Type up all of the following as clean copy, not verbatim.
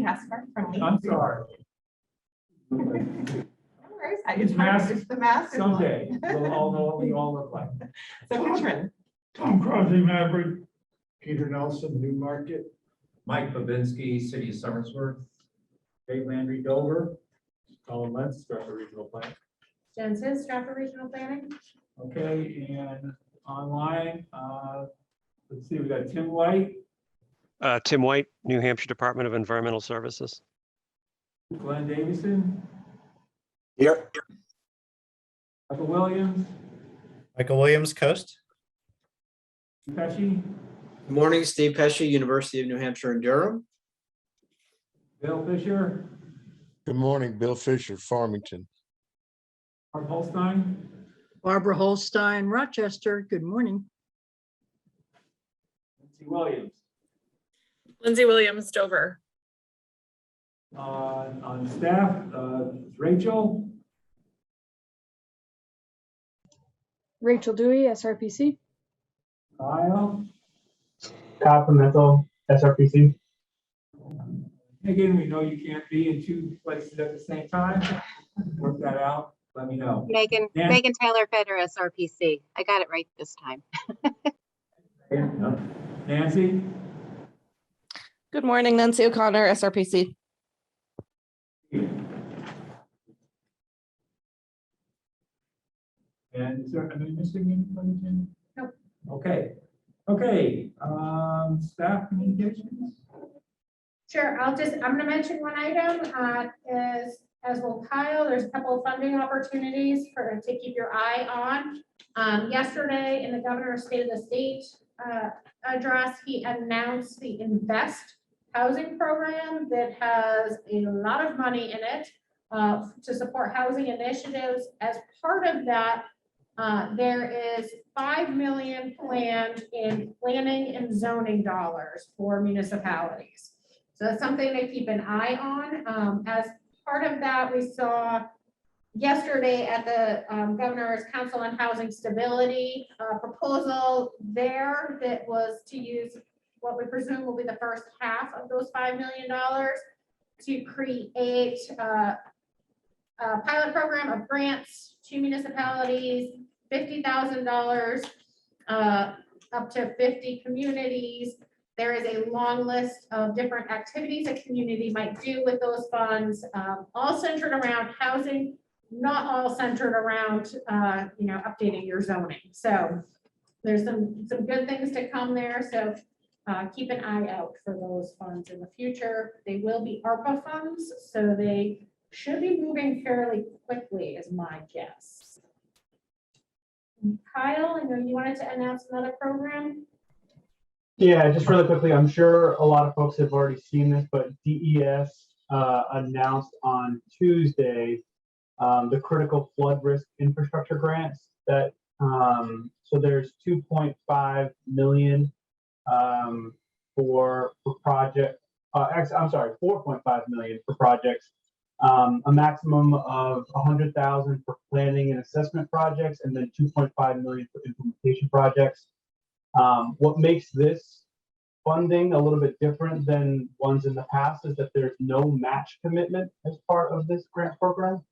Casper from Lee. I'm sorry. No worries. I It's just massive. it's the massive one. Someday, we'll all know what we all look like. So Katrin, Tom Crosby, Maverick. Peter Nelson, Newmarket. Mike Babinski, City of Summersworth. Dave Landry, Dover. Colin Lentz, Stratford Regional Plan. Jen says Stratford Regional Planning. Okay, and online, let's see, we got Tim White, Tim White, New Hampshire Department of Environmental Services. Glenn Davison, Here. Michael Williams, Michael Williams, Coast. Pesci, Good morning, Steve Pesci, University of New Hampshire in Durham. Bill Fisher, Good morning, Bill Fisher, Farmington. Mark Holstein, Barbara Holstein, Rochester. Good morning. Lindsay Williams. Lindsay Williams, Dover. On staff, Rachel, Rachel Dewey, SRPC. Kyle. Continental, SRPC. Again, we know you can't be in two places at the same time. Work that out, let me know. Megan Taylor Feder, SRPC. I got it right this time. Nancy, Good morning, Nancy O'Connor, SRPC. and is there, am I missing anybody, Jim? Nope. Okay, staff communications? Sure, I'm gonna mention one item, is, as will Kyle, there's a couple of funding opportunities to keep your eye on. Yesterday in the governor's State of the State address, he announced the Invest Housing Program that has a lot of money in it to support housing initiatives. As part of that, there is $5 million planned in planning and zoning dollars for municipalities. So that's something to keep an eye on. As part of that, we saw yesterday at the Governor's Council on Housing Stability proposal there that was to use what we presume will be the first half of those $5 million to create a pilot program of grants to municipalities, $50,000 up to 50 communities. There is a long list of different activities a community might do with those funds, all centered around housing, not all centered around, updating your zoning. So there's some good things to come there. So keep an eye out for those funds in the future. They will be ARPA funds, so they should be moving fairly quickly is my guess. Kyle, I know you wanted to announce another program. Yeah, just really quickly, I'm sure a lot of folks have already seen this, but DES announced on Tuesday the critical flood risk infrastructure grants that, so there's 2.5 million for project, I'm sorry, 4.5 million for projects, a maximum of 100,000 for planning and assessment projects, and then 2.5 million for implementation projects. What makes this funding a little bit different than ones in the past is that there's no match commitment as part of this grant program.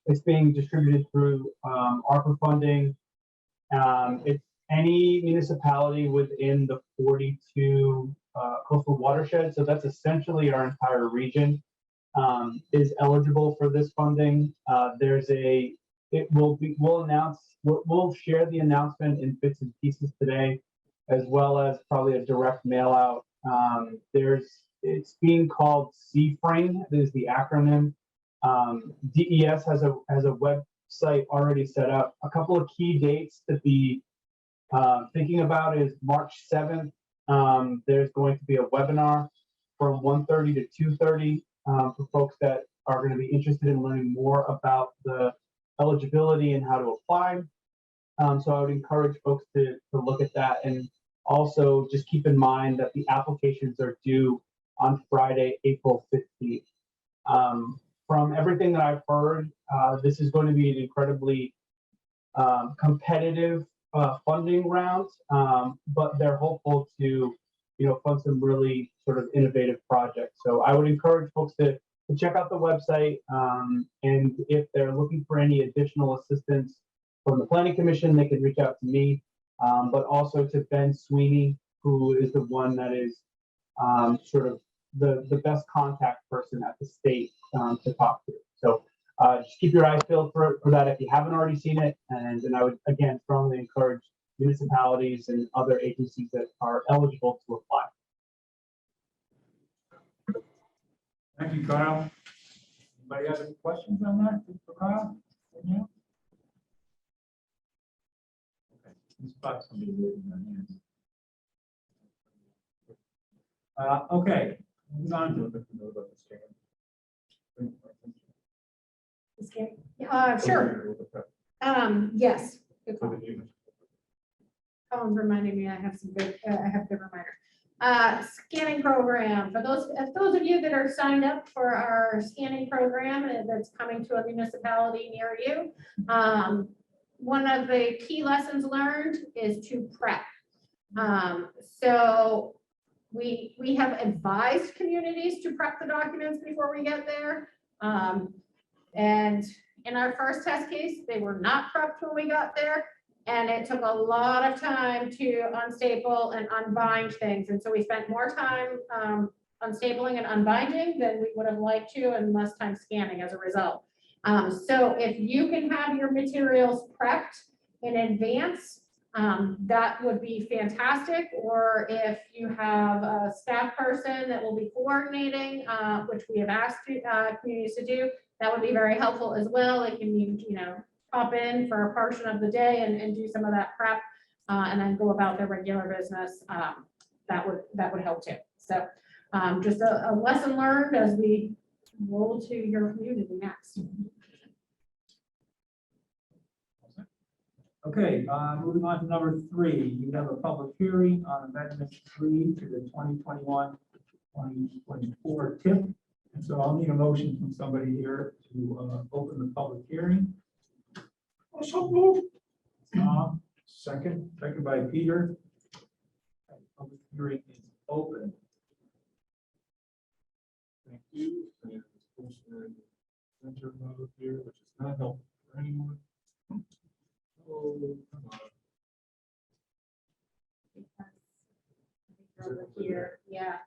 It's being distributed through ARPA funding. It's any municipality within the 42 coastal watershed, so that's essentially our entire region, is eligible for this funding. We'll share the announcement in bits and pieces today, as well as probably a direct mail out. It's being called C-Frame, is the acronym. DES has a website already set up. A couple of key dates to be thinking about is March 7th. There's going to be a webinar from 1:30 to 2:30 for folks that are going to be interested in learning more about the eligibility and how to apply. So I would encourage folks to look at that, and also just keep in mind that the applications are due on Friday, April 15th. From everything that I've heard, this is going to be an incredibly competitive funding round, but they're hopeful to fund some really sort of innovative projects. So I would encourage folks to check out the website. And if they're looking for any additional assistance from the Planning Commission, they can reach out to me, but also to Ben Sweeney, who is the one that is sort of the best contact person at the state to talk to. So just keep your eyes peeled for that if you haven't already seen it. And I would, again, strongly encourage municipalities and other agencies that are eligible to apply. Thank you, Kyle. Anybody have any questions on that for Kyle? Yeah. Okay. This spot somebody raising their hands. Okay, moving on to Sure. Yes. Good call. Colin's reminding me I have some good, I have good reminder. Scanning program, for those of you that are signed up for our scanning program that's coming to a municipality near you, one of the key lessons learned is to prep. So we have advised communities to prep the documents before we get there. And in our first test case, they were not prepped when we got there. And it took a lot of time to unstaple and unbind things. And so we spent more time unstapling and unbinding than we would have liked to, and less time scanning as a result. So if you can have your materials prepped in advance, that would be fantastic. Or if you have a staff person that will be coordinating, which we have asked communities to do, that would be very helpful as well. It can mean, pop in for a portion of the day and do some of that prep, and then go about their regular business. That would help too. So just a lesson learned as we roll to your community next. Okay, moving on to number 3, you have a public hearing on amendment 3 to the 2021-2024 TIP. And so I'll need a motion from somebody here to open the public hearing. So moved. Second by Peter. Public hearing is open. Thank you. And it's posted in center mode here, which is not helpful for anyone. Oh, come on. Over here, yeah.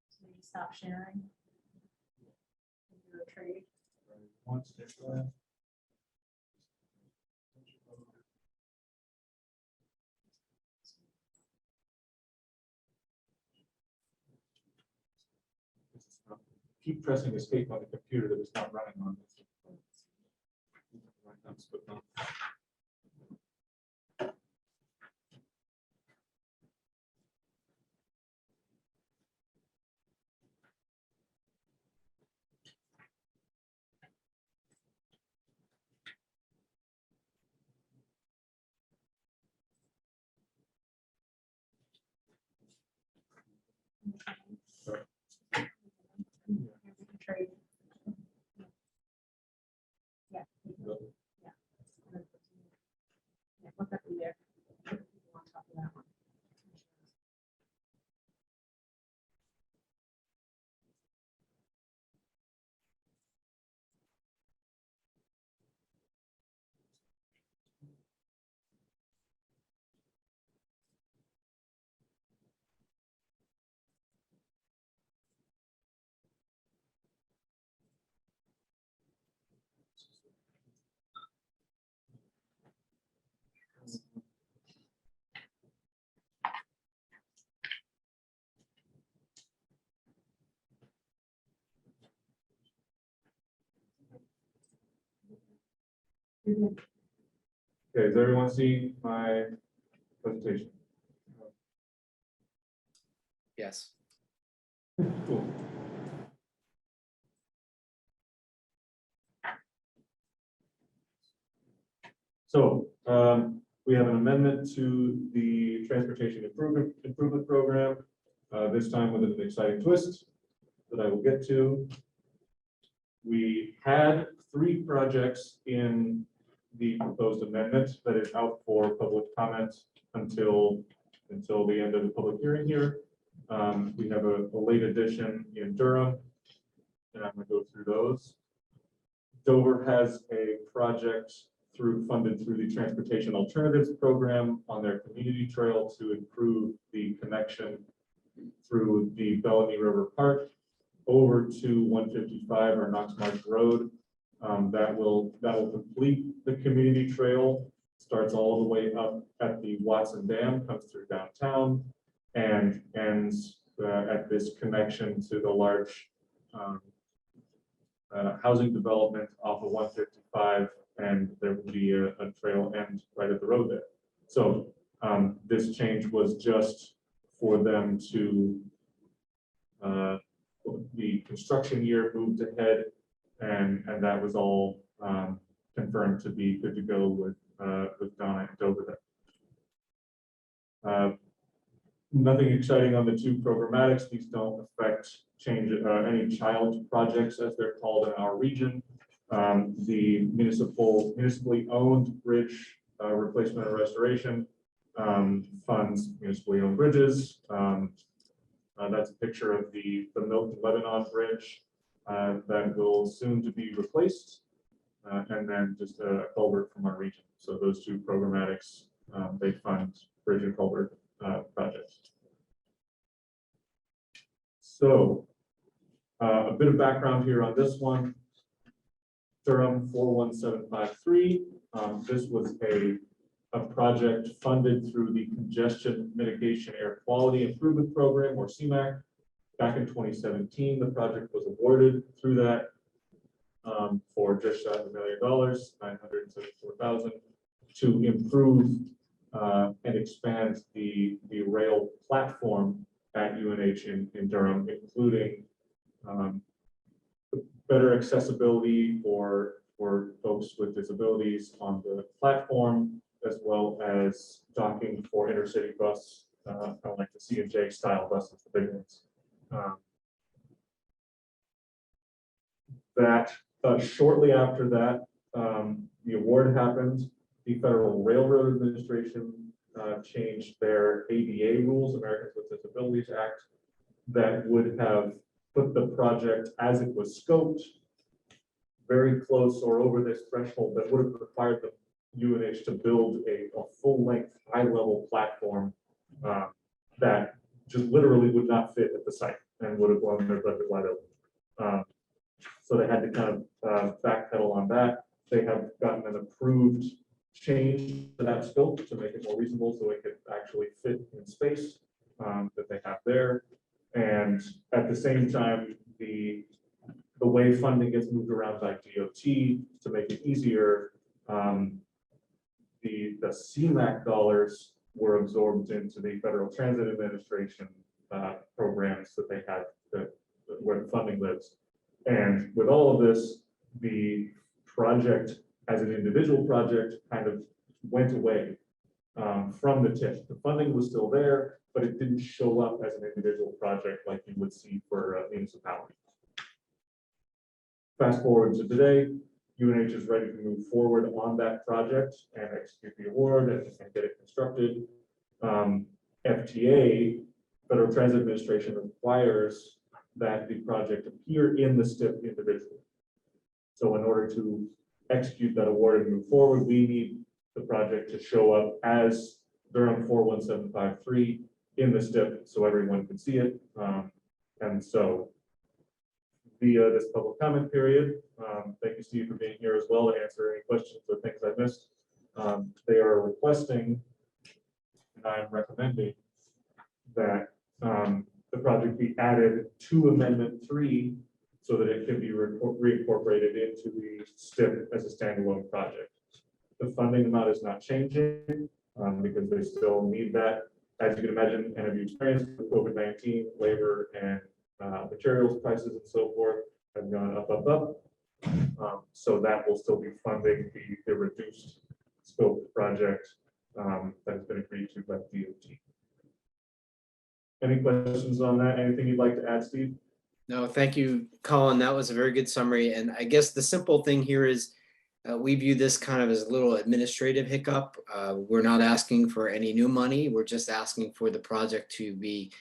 So you stop sharing. Do a trade. One step left. Keep pressing escape on the computer that is not running on this. Trade. Yeah. Yeah, look up in there. On top of that one. Okay, has everyone seen my presentation? Yes. Cool. So we have an amendment to the transportation improvement program, this time with an exciting twist that I will get to. We had 3 projects in the proposed amendment that is out for public comment until the end of the public hearing here. We have a late edition in Durham, and I'm going to go through those. Dover has a project funded through the Transportation Alternatives Program on their community trail to improve the connection through the Bellamy River Park over to 155 or Knox Marsh Road. That will complete the community trail, starts all the way up at the Watson Dam, comes through downtown, and ends at this connection to the large housing development off of 155, and there will be a trail end right at the road there. So this change was just for them to the construction year moved ahead, and that was all confirmed to be good to go with Donna and Dover there. Nothing exciting on the two programmatics. These don't affect any child projects as they're called in our region. The municipally owned bridge replacement and restoration funds municipally owned bridges. That's a picture of the Milton Lebanon Bridge that will soon to be replaced, and then just a culvert from our region. So those two programmatics, they fund bridge and culvert projects. So a bit of background here on this one. Durham 41753. This was a project funded through the Congestion Mitigation Air Quality Improvement Program, or CMAQ. Back in 2017, the project was awarded through that for just shy of $1 million, $974,000, to improve and expand the rail platform at UNH in Durham, including better accessibility for folks with disabilities on the platform, as well as docking for intercity bus, kind of like the C&J style buses, the big ones. Shortly after that, the award happened. The Federal Railroad Administration changed their ADA rules, Americans with Disabilities Act, that would have put the project as it was scoped very close or over this threshold that would have required the UNH to build a full-length, high-level platform that just literally would not fit at the site and would have blown their budget wide open. So they had to kind of backpedal on that. They have gotten an approved change to that scope to make it more reasonable so it could actually fit in space that they have there. And at the same time, the way funding gets moved around by DOT to make it easier, the CMAQ dollars were absorbed into the Federal Transit Administration programs that they had where the funding lives. And with all of this, the project as an individual project kind of went away from the TIF. The funding was still there, but it didn't show up as an individual project like you would see for a municipality. Fast forward to today, UNH is ready to move forward on that project and execute the award and get it constructed. FTA, Federal Transit Administration, requires that the project appear in the STIP individually. So in order to execute that award and move forward, we need the project to show up as Durham 41753 in the STIP so everyone can see it. And so via this public comment period, thank you, Steve, for being here as well to answer any questions or things I missed. They are requesting, and I am recommending, that the project be added to Amendment 3 so that it can be reincorporated into the STIP as a standalone project. The funding amount is not changing because they still need that. As you can imagine, and have you experienced with COVID-19, labor and materials prices and so forth have gone up. So that will still be funding the reduced scope project that has been agreed to by DOT. Any questions on that? Anything you'd like to add, Steve? No, thank you, Colin. That was a very good summary. And I guess the simple thing here is We view this kind of as a little administrative hiccup. We're not asking for any new money. We're just asking for the project to be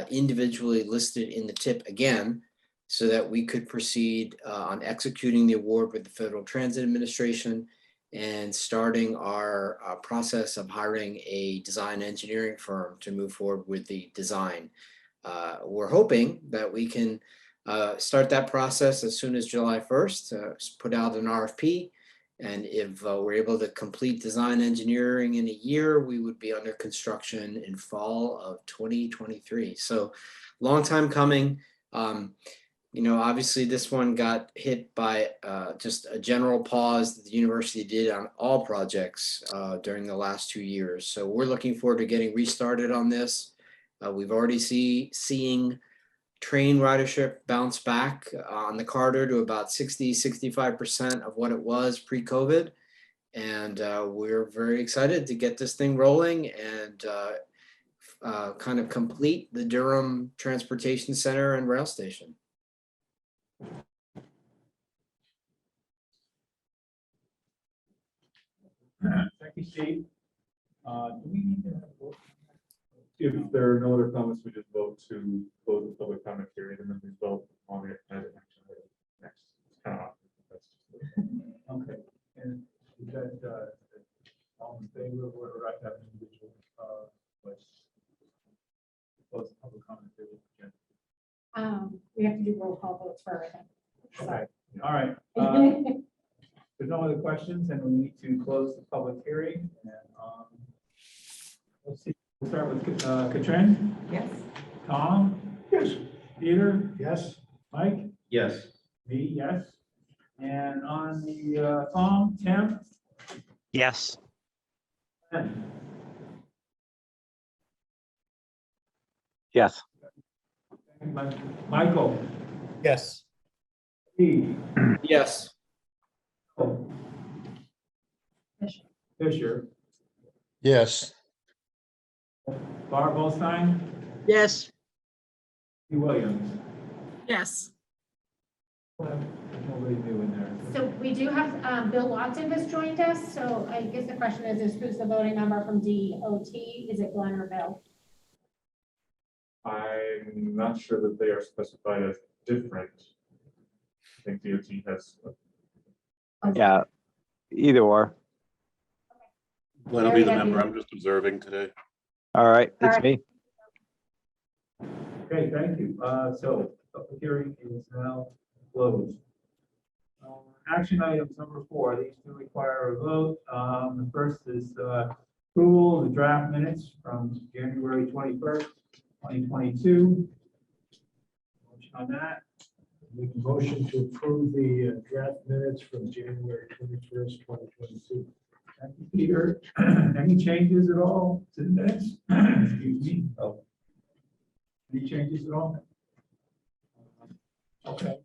individually listed in the tip again, so that we could proceed on executing the award with the Federal Transit Administration and starting our process of hiring a design engineering firm to move forward with the design. We're hoping that we can start that process as soon as July 1st, put out an RFP. And if we're able to complete design engineering in a year, we would be under construction in fall of 2023. So long time coming. You know, obviously this one got hit by just a general pause that the university did on all projects during the last 2 years. So we're looking forward to getting restarted on this. We've already seeing train ridership bounce back on the corridor to about 65% of what it was pre-COVID. And we're very excited to get this thing rolling and kind of complete the Durham Transportation Center and rail station. Thank you, Steve. Do we need to have a vote? If there are no other comments, we just vote to close the public comment period and then we vote on it as an action item next. It's kind of awkward. Okay, and is that all in favor of what right that individual was close the public comment period again? We have to do roll call votes for everything. Okay, all right. There's no other questions, and we need to close the public hearing. And let's see, we'll start with Katrin. Yes. Tom? Yes. Peter? Yes. Mike? Yes. Me, yes. And on the phone, Tim? Yes. Ben? Yes. Michael? Yes. Steve? Yes. Oh. Fisher? Yes. Barb Holstein? Yes. Williams? Yes. There's nobody new in there. So we do have, Bill Watson has joined us, so I guess the question is who's the voting member from DOT? Is it Glenn or Bill? I'm not sure that they are specified as different. I think DOT has. Yeah, either or. Glenn will be the member. I'm just observing today. All right, it's All me. Okay, thank you. So public hearing is now closed. Action items number 4, these two require a vote. The first is approval of the draft minutes from January 21st, 2022. Motion on that. Make a motion to approve the draft minutes from January 21st, 2022. Thank you, Peter. Any changes at all to the minutes? Excuse me. Oh. Any changes at all? Okay.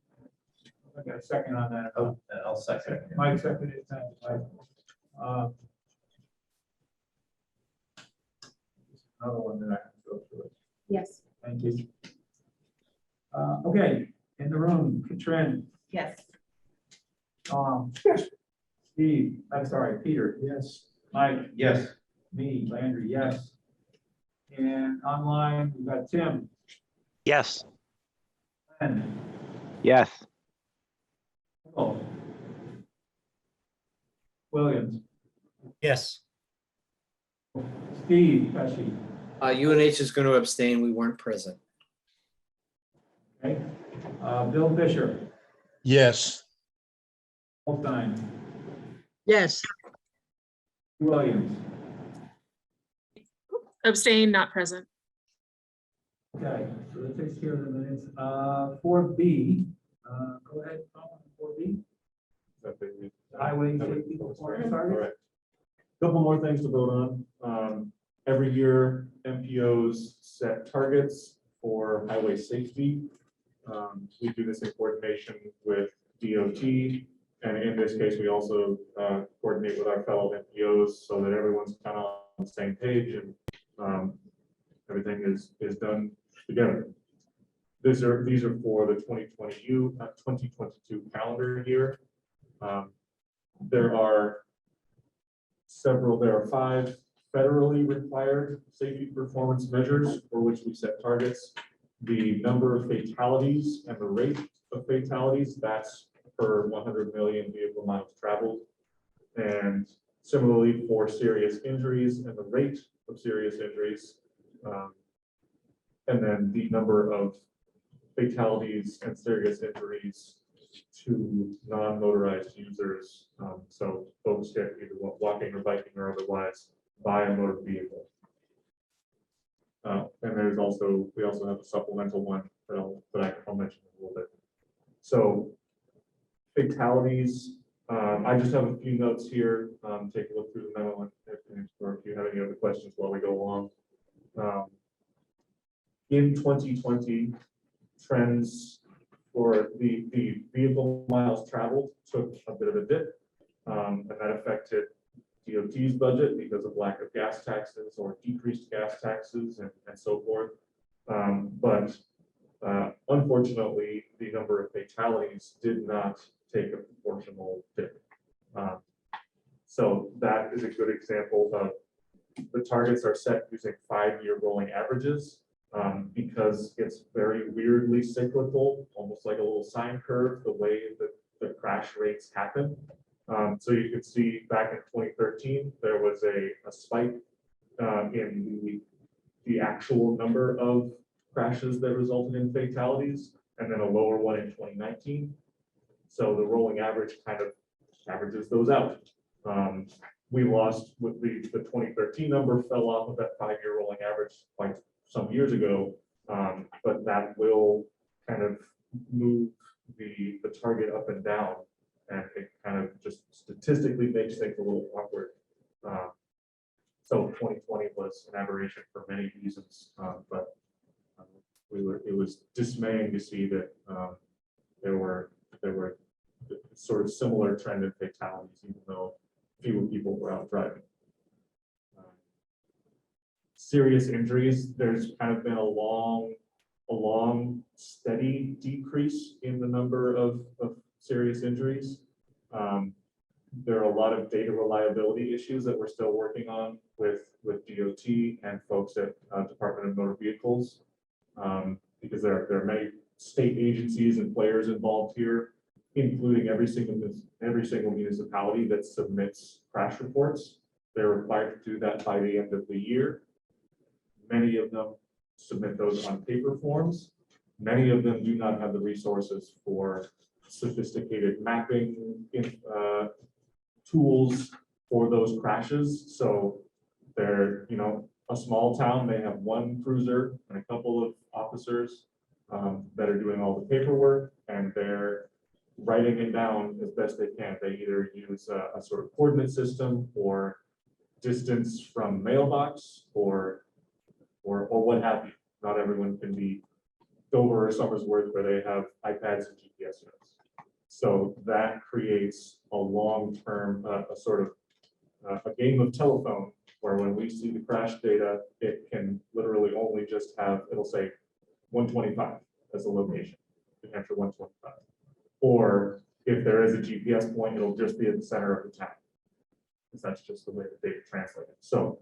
I got a second on that. Oh, I'll second. Mike seconded. Thank you, Mike. Another one that I can go through. Yes. Thank you. Okay, in the room, Katrin, Yes. yes. Steve, I'm sorry, Peter. Yes. Mike, Yes. me, Landry, yes. And online, we've got Tim, Yes. Len, Yes. Nicole, Williams, Yes. Steve, Pesci, UNH is going to abstain. We weren't present. okay? Bill Fisher, Yes. Holstein, Yes. Williams. Abstain, not present. Okay, so that takes care of the minutes. 4B, go ahead, Tom, 4B. Highway safety performance targets. Correct. Couple more things to vote on. Every year, MPOs set targets for highway safety. We do this in coordination with DOT. And in this case, we also coordinate with our fellow MPOs so that everyone's kind of on the same page and everything is done together. These are for the 2022 calendar year. there are 5 federally required safety performance measures for which we set targets. The number of fatalities and the rate of fatalities, that's per 100 million vehicle miles traveled. And similarly for serious injuries and the rate of serious injuries. And then the number of fatalities and serious injuries to non-motorized users. So folks get either walking or biking or otherwise by a motor vehicle. And we also have a supplemental one that I'll mention in a little bit. So fatalities, I just have a few notes here. Take a look through the memo or if you have any other questions while we go along. In 2020, trends for the vehicle miles traveled took a bit of a dip, and that affected DOT's budget because of lack of gas taxes or decreased gas taxes and so forth. But unfortunately, the number of fatalities did not take a proportional dip. So that is a good example of the targets are set using 5-year rolling averages. Because it's very weirdly cyclical, almost like a little sine curve, the way that the crash rates happen. So you can see back in 2013, there was a spike in the actual number of crashes that resulted in fatalities, and then a lower one in 2019. So the rolling average kind of averages those out. We lost with the 2013 number fell off of that 5-year rolling average quite some years ago, but that will kind of move the target up and down, and it kind of just statistically makes things a little awkward. So 2020 was an aberration for many reasons, but it was dismaying to see that there were sort of similar trend in fatalities, even though fewer people were out driving. Serious injuries, there's kind of been a long, steady decrease in the number of serious injuries. There are a lot of data reliability issues that we're still working on with DOT and folks at Department of Motor Vehicles, because there are many state agencies and players involved here, including every single municipality that submits crash reports. They're required to do that by the end of the year. Many of them submit those on paper forms. Many of them do not have the resources for sophisticated mapping tools for those crashes. So they're, a small town, they have one cruiser and a couple of officers that are doing all the paperwork, and they're writing it down as best they can. They either use a sort of coordinate system or distance from mailbox or what have you. Not everyone can be Dover or Somersworth where they have iPads and GPS notes. So that creates a long-term, a sort of a game of telephone where when we see the crash data, it can literally only just have, it'll say 125 as a location, New Hampshire 125. Or if there is a GPS point, it'll just be at the center of the town. Because that's just the way the data translated. So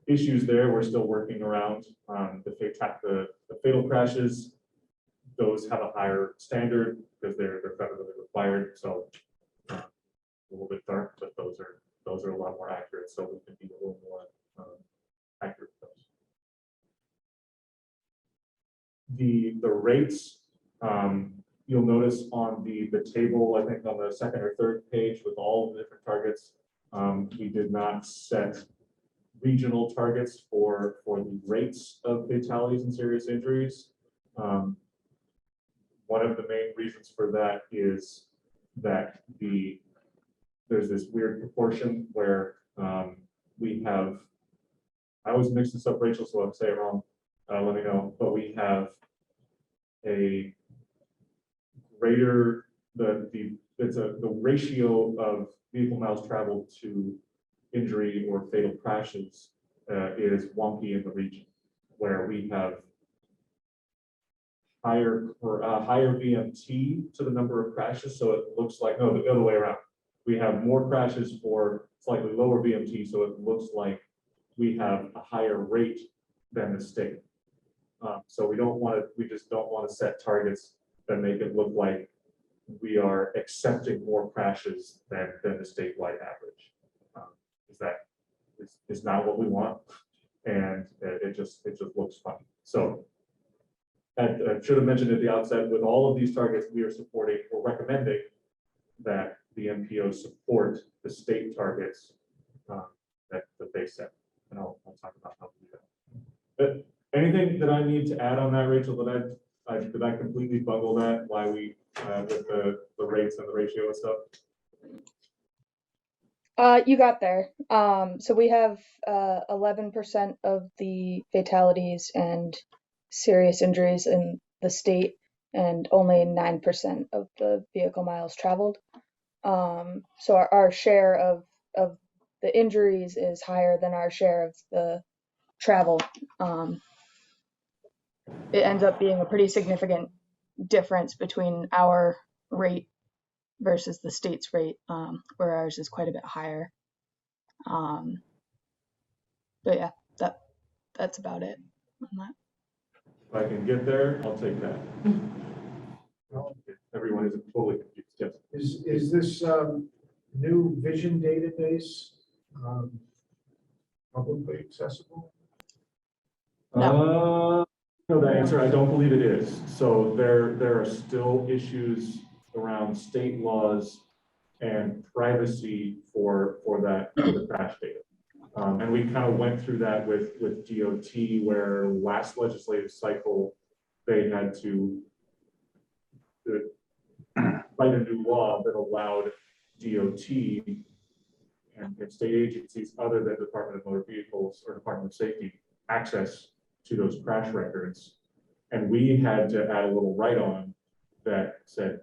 issues there, we're still working around. The fatal crashes, those have a higher standard because they're federally required. So a little bit dark, but those are a lot more accurate. So we can be a little more accurate with those. The rates, you'll notice on the table, I think on the second or third page with all the different targets, we did not set regional targets for the rates of fatalities and serious injuries. One of the main reasons for that is that there's this weird proportion where we have, I always mix this up, Rachel, so if I say it wrong, let me know, but we have a greater, the ratio of vehicle miles traveled to injury or fatal crashes is wonky in the region, where we have higher VMT to the number of crashes. So it looks like, no, the other way around. we have more crashes for slightly lower BMT, so it looks like we have a higher rate than the state. So we just don't want to set targets that make it look like we are accepting more crashes than the statewide average. Is not what we want, and it just looks funny. So I should have mentioned at the outset, with all of these targets, we are supporting or recommending that the MPO support the state targets that they set. And I'll talk about how to do that. But anything that I need to add on that, Rachel, did I completely bungle that? Why we with the rates and the ratio and stuff? You got there. So we have 11% of the fatalities and serious injuries in the state, and only 9% of the vehicle miles traveled. So our share of the injuries is higher than our share of the travel. It ends up being a pretty significant difference between our rate versus the state's rate, where ours is quite a bit higher. But yeah, that's about it on that. If I can get there, I'll take that. Everyone is totally confused. Yes. Is this new vision database publicly accessible? No, the answer, I don't believe it is. So there are still issues around state laws and privacy for the crash data. And we kind of went through that with DOT, where last legislative cycle, they had to write a new law that allowed DOT and state agencies other than Department of Motor Vehicles or Department of Safety access to those crash records. And we had to add a little write-on that said,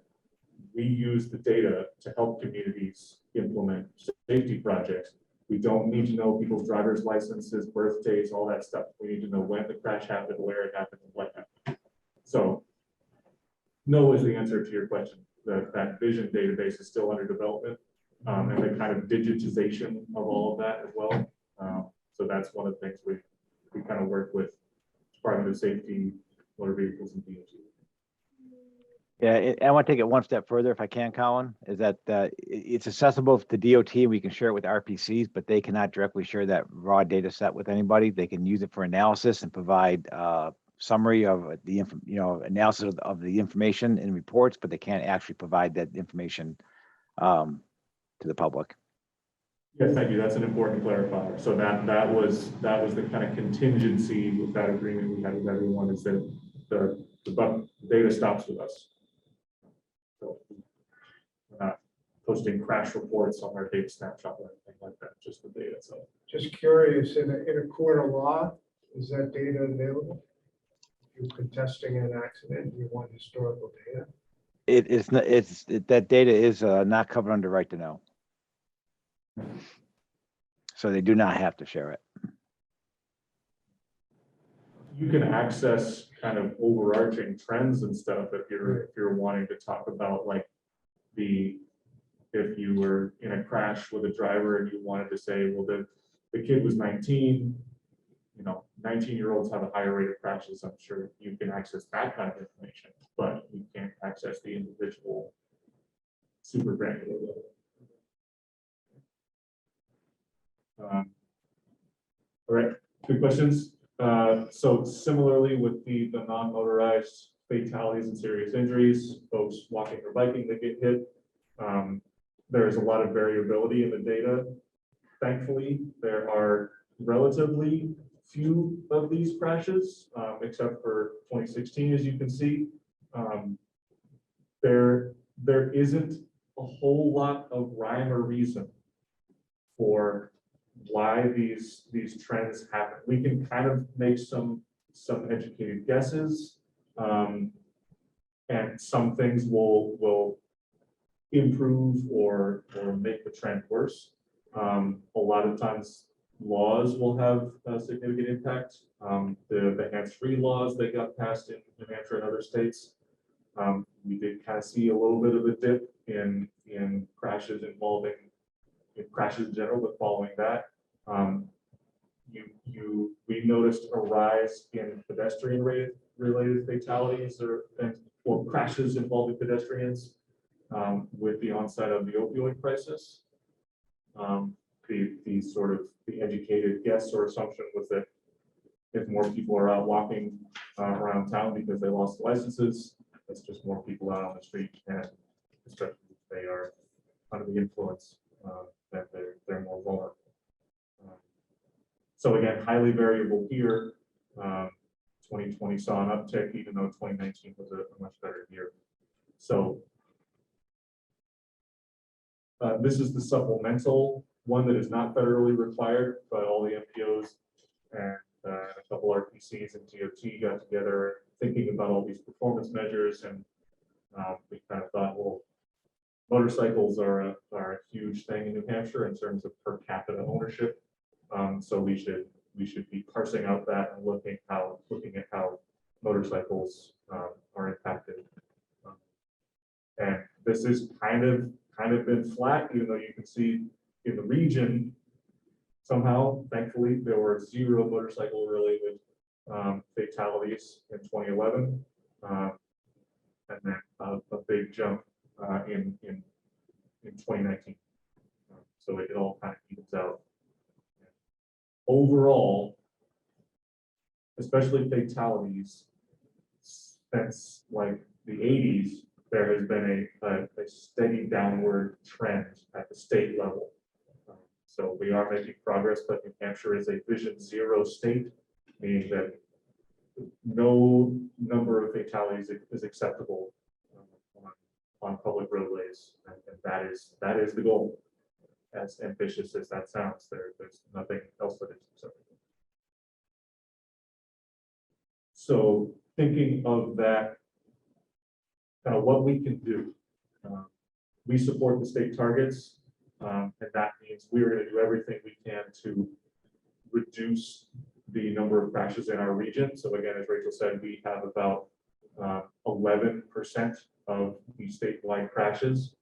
we use the data to help communities implement safety projects. We don't need to know people's driver's licenses, birthdays, all that stuff. We need to know when the crash happened, where it happened, and what happened. So no is the answer to your question. That vision database is still under development, and the kind of digitization of all of that as well. So that's one of the things we kind of work with Department of Safety, Motor Vehicles, and DOT. Yeah, I want to take it one step further if I can, Colin, is that it's accessible to DOT. We can share it with RPCs, but they cannot directly share that raw data set with anybody. They can use it for analysis and provide summary of the analysis of the information in reports, but they can't actually provide that information to the public. Yes, thank you. That's an important clarifier. So that was the kind of contingency with that agreement we had with everyone, is that the data stops with us. So we're not posting crash reports on our data snapshot or anything like that, just the data. So Just curious, in a court of law, is that data available? If you're contesting an accident, do you want historical data? That data is not covered under right to know. So they do not have to share it. you can access kind of overarching trends and stuff if you're wanting to talk about like if you were in a crash with a driver and you wanted to say, well, the kid was 19, 19-year-olds have a higher rate of crashes. I'm sure you can access that kind of information, but you can't access the individual super granular level. All right, good questions. So similarly with the non-motorized fatalities and serious injuries, folks walking or biking that get hit, there's a lot of variability in the data. Thankfully, there are relatively few of these crashes, except for 2016, as you can see. There isn't a whole lot of rhyme or reason for why these trends happen. We can kind of make some educated guesses, and some things will improve or make the trend worse. A lot of times laws will have a significant impact. The hands-free laws that got passed in New Hampshire and other states We did kind of see a little bit of a dip in crashes involving crashes in general, but following that, we noticed a rise in pedestrian related fatalities or crashes involving pedestrians with the onset of the opioid crisis. The educated guess or assumption was that if more people are out walking around town because they lost licenses, it's just more people out on the street, and especially if they are under the influence, that they're more vulnerable. So again, highly variable here. 2020 saw an uptick, even though 2019 was a much better year. So this is the supplemental one that is not federally required, but all the MPOs and a couple RPCs and DOT got together thinking about all these performance measures, and we kind of thought, well, motorcycles are a huge thing in New Hampshire in terms of per capita ownership. So we should be parsing out that and looking at how motorcycles are impacted. And this is kind of been flat, even though you can see in the region, somehow, thankfully, there were 0 motorcycle related fatalities in 2011, and then a big jump in 2019. So it all kind of evens out. Overall, especially fatalities, since like the 80s, there has been a steady downward trend at the state level. So we are making progress, but New Hampshire is a Vision 0 state, meaning that no number of fatalities is acceptable on public roadways, and that is the goal. As ambitious as that sounds, there's nothing else that is acceptable. So thinking of that, what we can do, we support the state targets, and that means we're going to do everything we can to reduce the number of crashes in our region. So again, as Rachel said, we have about 11% of the statewide crashes.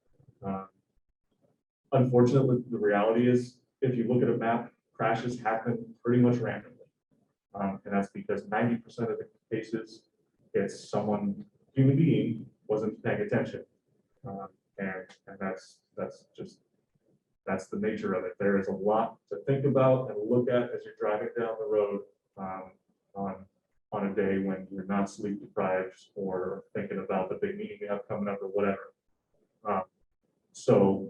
Unfortunately, the reality is, if you look at a map, crashes happen pretty much randomly. And that's because 90% of the cases, it's human being wasn't paying attention. And that's the nature of it. There is a lot to think about and look at as you're driving down the road on a day when you're not sleep deprived or thinking about the big meeting you have coming up or whatever. So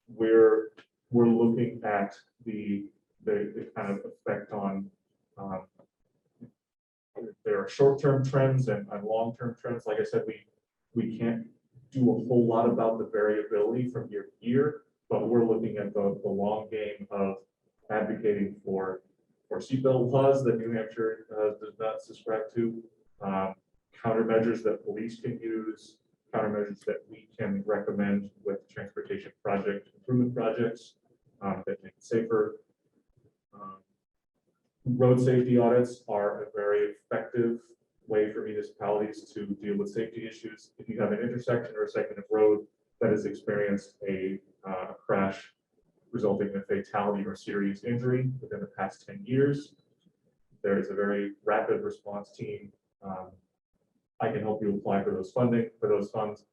we're looking at the kind of effect on there are short-term trends and long-term trends. Like I said, we can't do a whole lot about the variability from year to year, but we're looking at the long game of advocating for seatbelt laws that New Hampshire does not subscribe to, countermeasures that police can use, countermeasures that we can recommend with transportation project improvement projects that make it safer. Road safety audits are a very effective way for municipalities to deal with safety issues. If you have an intersection or a segment of road that has experienced a crash resulting in a fatality or serious injury within the past 10 years, there is a very rapid response team. I can help you apply for those funds.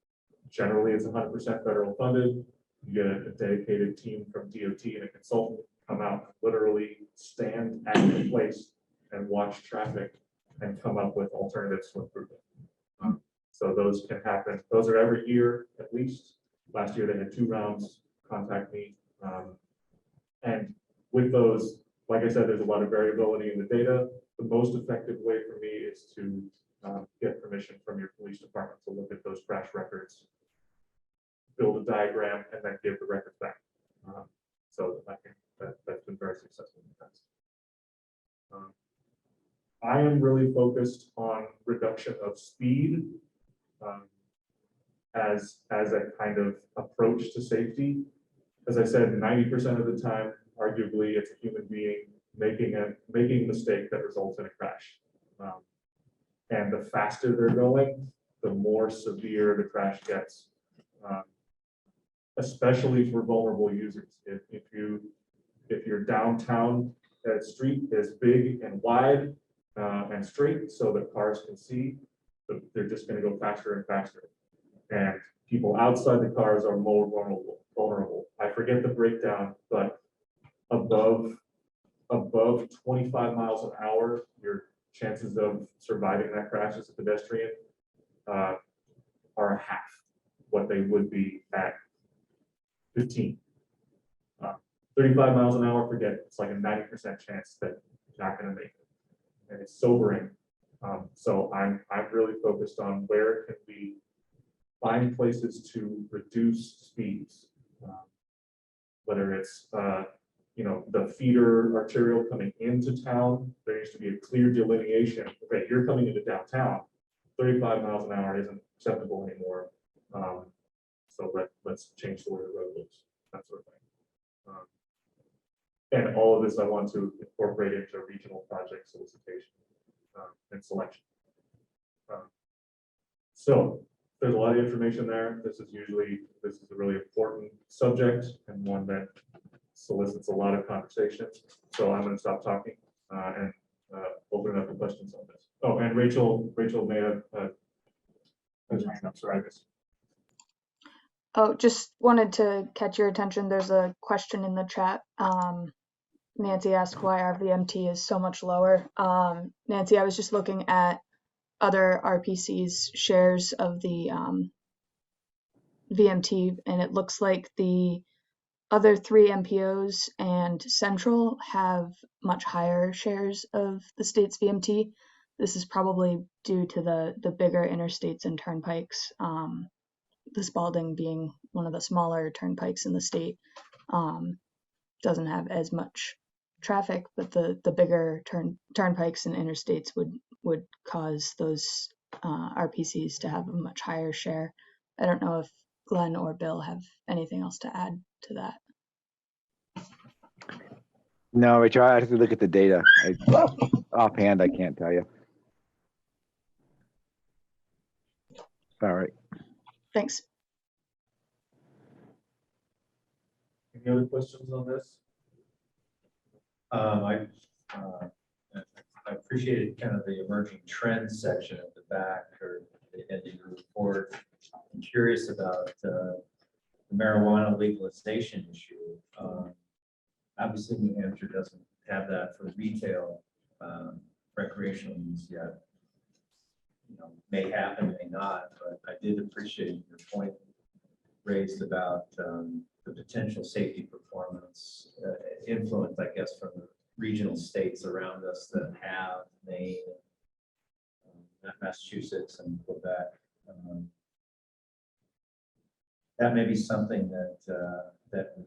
Generally, it's 100% federal funded. You get a dedicated team from DOT and a consultant come out, literally stand at the place and watch traffic and come up with alternatives to improvement. So those can happen. Those are every year at least. Last year they had 2 rounds. Contact me. And with those, like I said, there's a lot of variability in the data. The most effective way for me is to get permission from your police department to look at those crash records, build a diagram, and then give the records back. So I think that's been very successful in the past. I am really focused on reduction of speed as a kind of approach to safety. As I said, 90% of the time, arguably, it's a human being making a mistake that results in a crash. And the faster they're going, the more severe the crash gets, especially for vulnerable users. If your downtown street is big and wide and straight so that cars can see, they're just going to go faster and faster. And people outside the cars are more vulnerable. I forget the breakdown, but above 25 miles an hour, your chances of surviving that crash as a pedestrian are half what they would be at 15. 35 miles an hour, forget it. It's like a 90% chance that you're not going to make it. And it's sobering. So I'm really focused on where can we find places to reduce speeds, whether it's the feeder arterial coming into town. There needs to be a clear delineation. Okay, you're coming into downtown. 35 miles an hour isn't acceptable anymore. So let's change the way the road looks. That sort of thing. And all of this I want to incorporate into regional project solicitation and selection. So there's a lot of information there. This is a really important subject and one that solicits a lot of conversation. So I'm going to stop talking and open it up for questions on this. Oh, and Rachel may have I'm sorry, I missed. Oh, just wanted to catch your attention. There's a question in the chat. Nancy asked why our VMT is so much lower. Nancy, I was just looking at other RPC's shares of the VMT, and it looks like the other 3 MPOs and Central have much higher shares of the state's VMT. This is probably due to the bigger interstates and turnpikes. The Spalding being one of the smaller turnpikes in the state, doesn't have as much traffic, but the bigger turnpikes and interstates would cause those RPCs to have a much higher share. I don't know if Glenn or Bill have anything else to add to that. No, Rachel, I have to look at the data. Offhand, I can't tell you. All right. Thanks. Any other questions on this? I appreciated kind of the emerging trends section at the back or the end of your report. I'm curious about the marijuana legalization issue. Obviously, New Hampshire doesn't have that for retail recreational use yet. May happen, may not, but I did appreciate your point raised about the potential safety performance influence, I guess, from the regional states around us that have Maine, Massachusetts, and Quebec. That may be something that we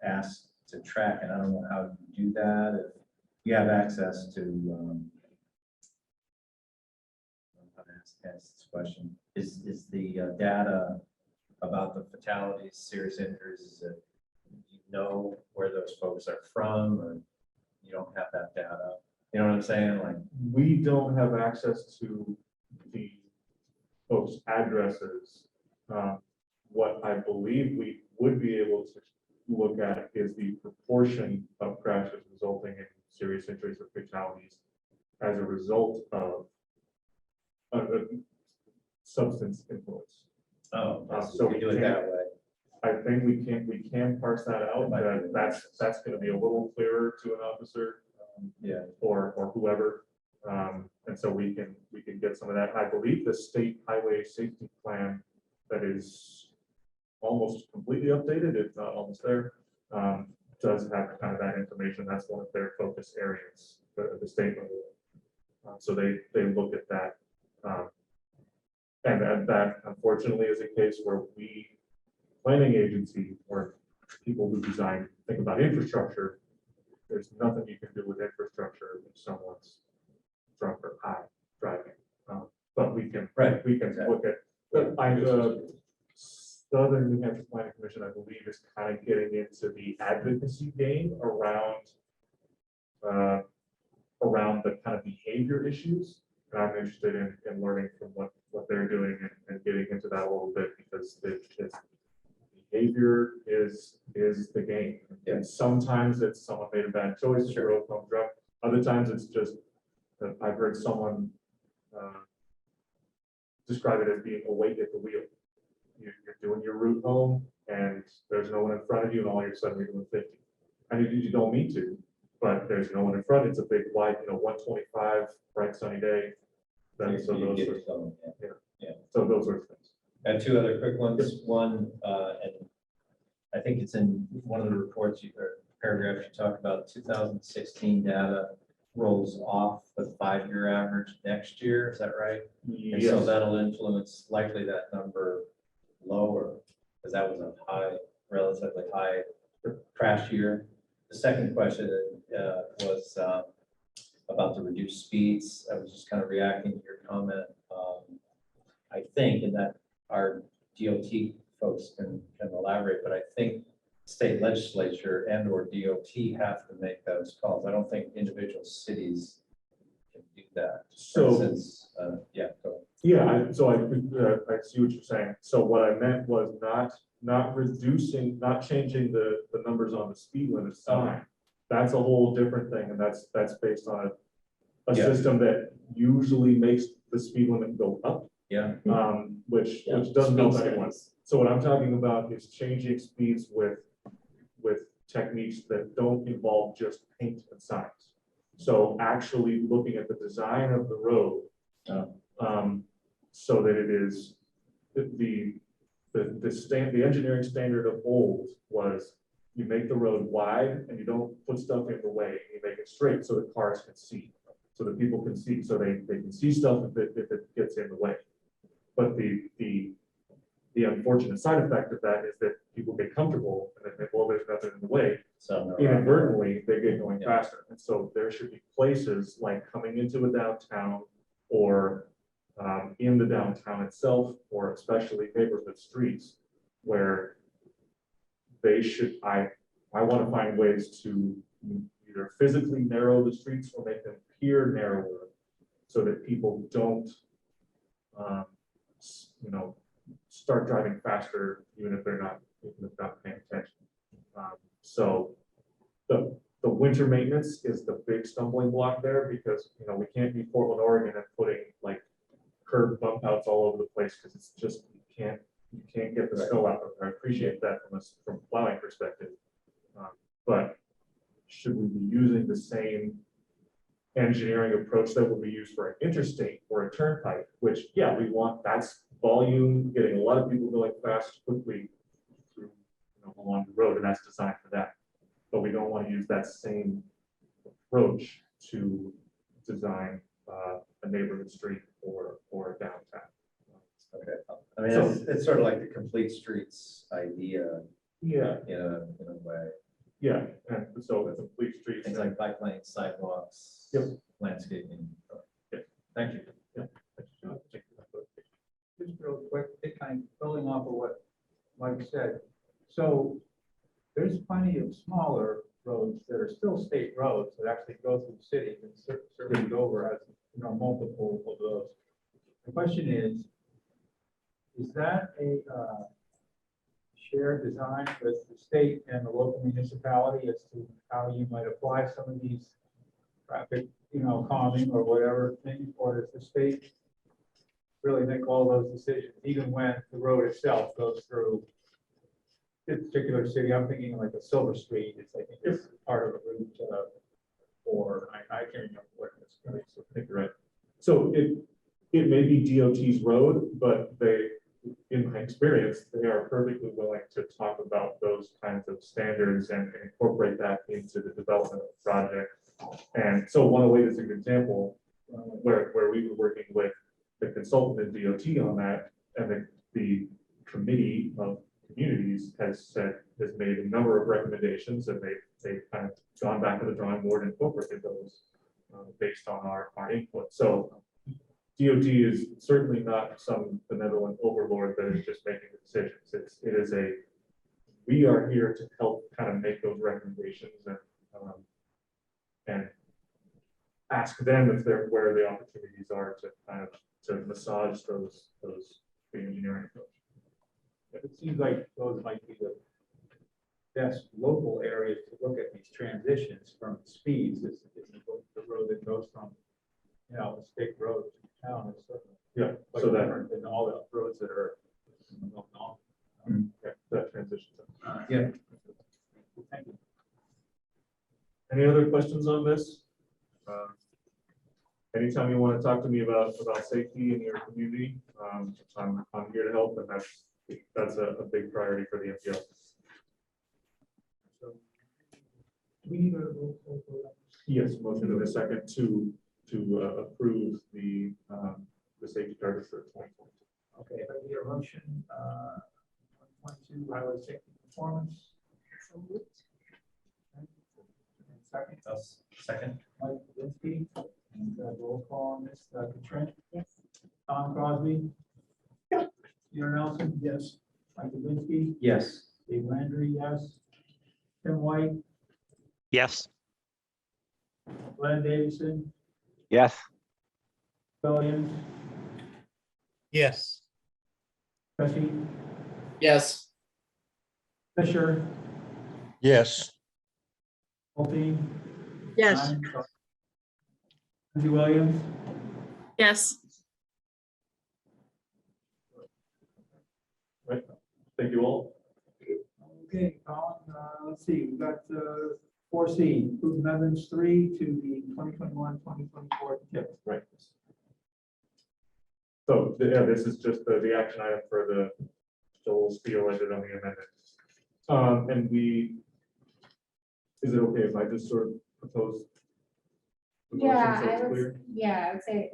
ask to track, and I don't know how you do that. If you have access to, ask this question: is the data about the fatalities, serious injuries, is it, you know where those folks are from, or you don't have that data? You know what I'm saying? Like, We don't have access to the folks' addresses. What I believe we would be able to look at is the proportion of crashes resulting in serious injuries or fatalities as a result of substance influence. oh, So we do it that way. I think we can parse that out. That's going to be a little clearer to an officer, Yeah. or whoever, and so we can get some of that. I believe the state highway safety plan that is almost completely updated, if not almost there, does have kind of that information. That's one of their focus areas, the state level. So they look at that. And that unfortunately is a case where we, planning agency, or people who design, think about infrastructure, there's nothing you can do with infrastructure if someone's drunk or high driving. But we can look at, Southern New Hampshire Planning Commission, I believe, is kind of getting into the advocacy game around the kind of behavior issues. And I'm interested in learning from what they're doing and getting into that a little bit because it's behavior is the game. Yeah. And sometimes it's someone made a bad choice, sure, home drug. Other times it's just that I've heard someone describe it as being awake at the wheel. You're doing your route home and there's no one in front of you and all of a sudden you're doing 50. And you don't mean to, but there's no one in front. It's a big wide, 125, bright sunny day. Then so You those get sorts it going, yeah. Yeah. so those sorts of things. I have two other quick ones. One, and I think it's in one of the reports or paragraphs you talk about 2016 data rolls off the 5-year average next year. Is that right? And so Yes. that'll influence likely that number lower because that was a high, relatively high crash year. The second question was about the reduced speeds. I was just kind of reacting to your comment. I think, and that our DOT folks can elaborate, but I think state legislature and or DOT have to make those calls. I don't think individual cities can do that. So- For instance, yeah, go ahead. Yeah, I see what you're saying. So what I meant was not reducing, not changing the numbers on the speed limit sign. That's a whole different thing, and that's based on a Yeah. system that usually makes the speed limit go up, Yeah. which Yeah, doesn't help speed anyone. studies. So what I'm talking about is changing speeds with techniques that don't involve just paint and signs. So actually looking at the design of the road, so that it is the engineering standard of old was you make the road wide and you don't put stuff in the way. You make it straight so that cars can see, so that people can see, so they can see stuff if it gets in the way. But the unfortunate side effect of that is that people get comfortable and they think, well, there's nothing in the way. So Inadvertently, they get going Yeah. faster. And so there should be places like coming into a downtown or in the downtown itself, or especially neighborhood streets where they should, I want to find ways to either physically narrow the streets or make them appear narrower so that people don't, start driving faster, even if they're not paying attention. So the winter maintenance is the big stumbling block there because, we can't be Portland, Oregon and putting like curb bump outs all over the place because it's just, you can't get the snow out. I appreciate that from a plowing perspective. But should we be using the same engineering approach that would be used for an interstate or a turnpike, which, yeah, we want, that's volume, getting a lot of people going fast quickly through, along the road, and that's designed for that. But we don't want to use that same approach to design a neighborhood street or a downtown. Okay. I mean, it's sort of like the complete streets idea Yeah, in a way. yeah, and so the complete streets. Things like bike lanes, sidewalks, Yep. landscaping. Yeah. Thank you. Just real quick, kind of building off of what Mike said. So there's plenty of smaller roads that are still state roads that actually go through cities, and certainly Dover has, multiple of those. The question is that a shared design with the state and the local municipality as to how you might apply some of these traffic, calming or whatever things, or does the state really make all those decisions, even when the road itself goes through this particular city? I'm thinking like a Silver Street, I think it's part of a route, or I can't remember what it's. So I think you're right. So it may be DOT's road, but in my experience, they are perfectly willing to talk about those kinds of standards and incorporate that into the development of the project. And so one way is a good example where we were working with the consultant at DOT on that, and the committee of communities has made a number of recommendations, and they've kind of gone back to the drawing board and incorporated those based on our input. So DOT is certainly not some benevolent overlord that is just making the decisions. We are here to help kind of make those recommendations and ask them if they're, where the opportunities are to kind of, to massage those the engineering approach. It seems like those might be the best local areas to look at these transitions from speeds. This is the road that goes from, you know, a state road to town. It's certainly Yeah, quite so that, different than all the roads that are going on. yeah, that transition. Yeah. Thank you. Any other questions on this? Anytime you want to talk to me about safety in your community, I'm here to help, and that's a big priority for the MPO. So, do we need a roll call for that? Yes, motion in a second to approve the safety targets for 2020. Okay, if I need a motion, 2022 highway safety performance. So moved. Okay. And second. Second. Mike Linsky, and roll call on this, Trent, Yes. Tom Crosby. Peter Nelson, yes. Mike Linsky, Yes. Dave Landry, yes. Tim White, Yes. Glenn Davidson, Yes. Williams, Yes. Trustee Yes. Fisher, Yes. Mulkey. Yes. Andy Williams, Yes. Right. Thank you all. okay, Colin, let's see, we've got 4C, approve amendments 3 to the 2021-2024 tip. Right. So, yeah, this is just the action item for the Joel spiel I did on the amendment. And is it okay if I just sort of propose the motion Yeah, so I it's would, clear? yeah, I would say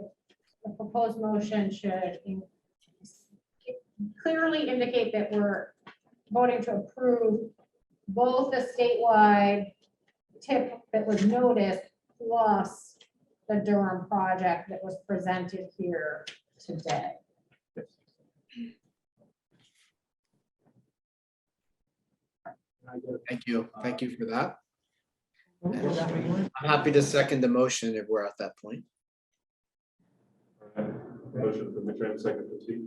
the proposed motion should clearly indicate that we're voting to approve both the statewide tip that was noticed plus the Durham project that was presented here today. Thank you. Thank you for that. I'm happy to second the motion if we're at that point. Motion for the trend, second for Steve.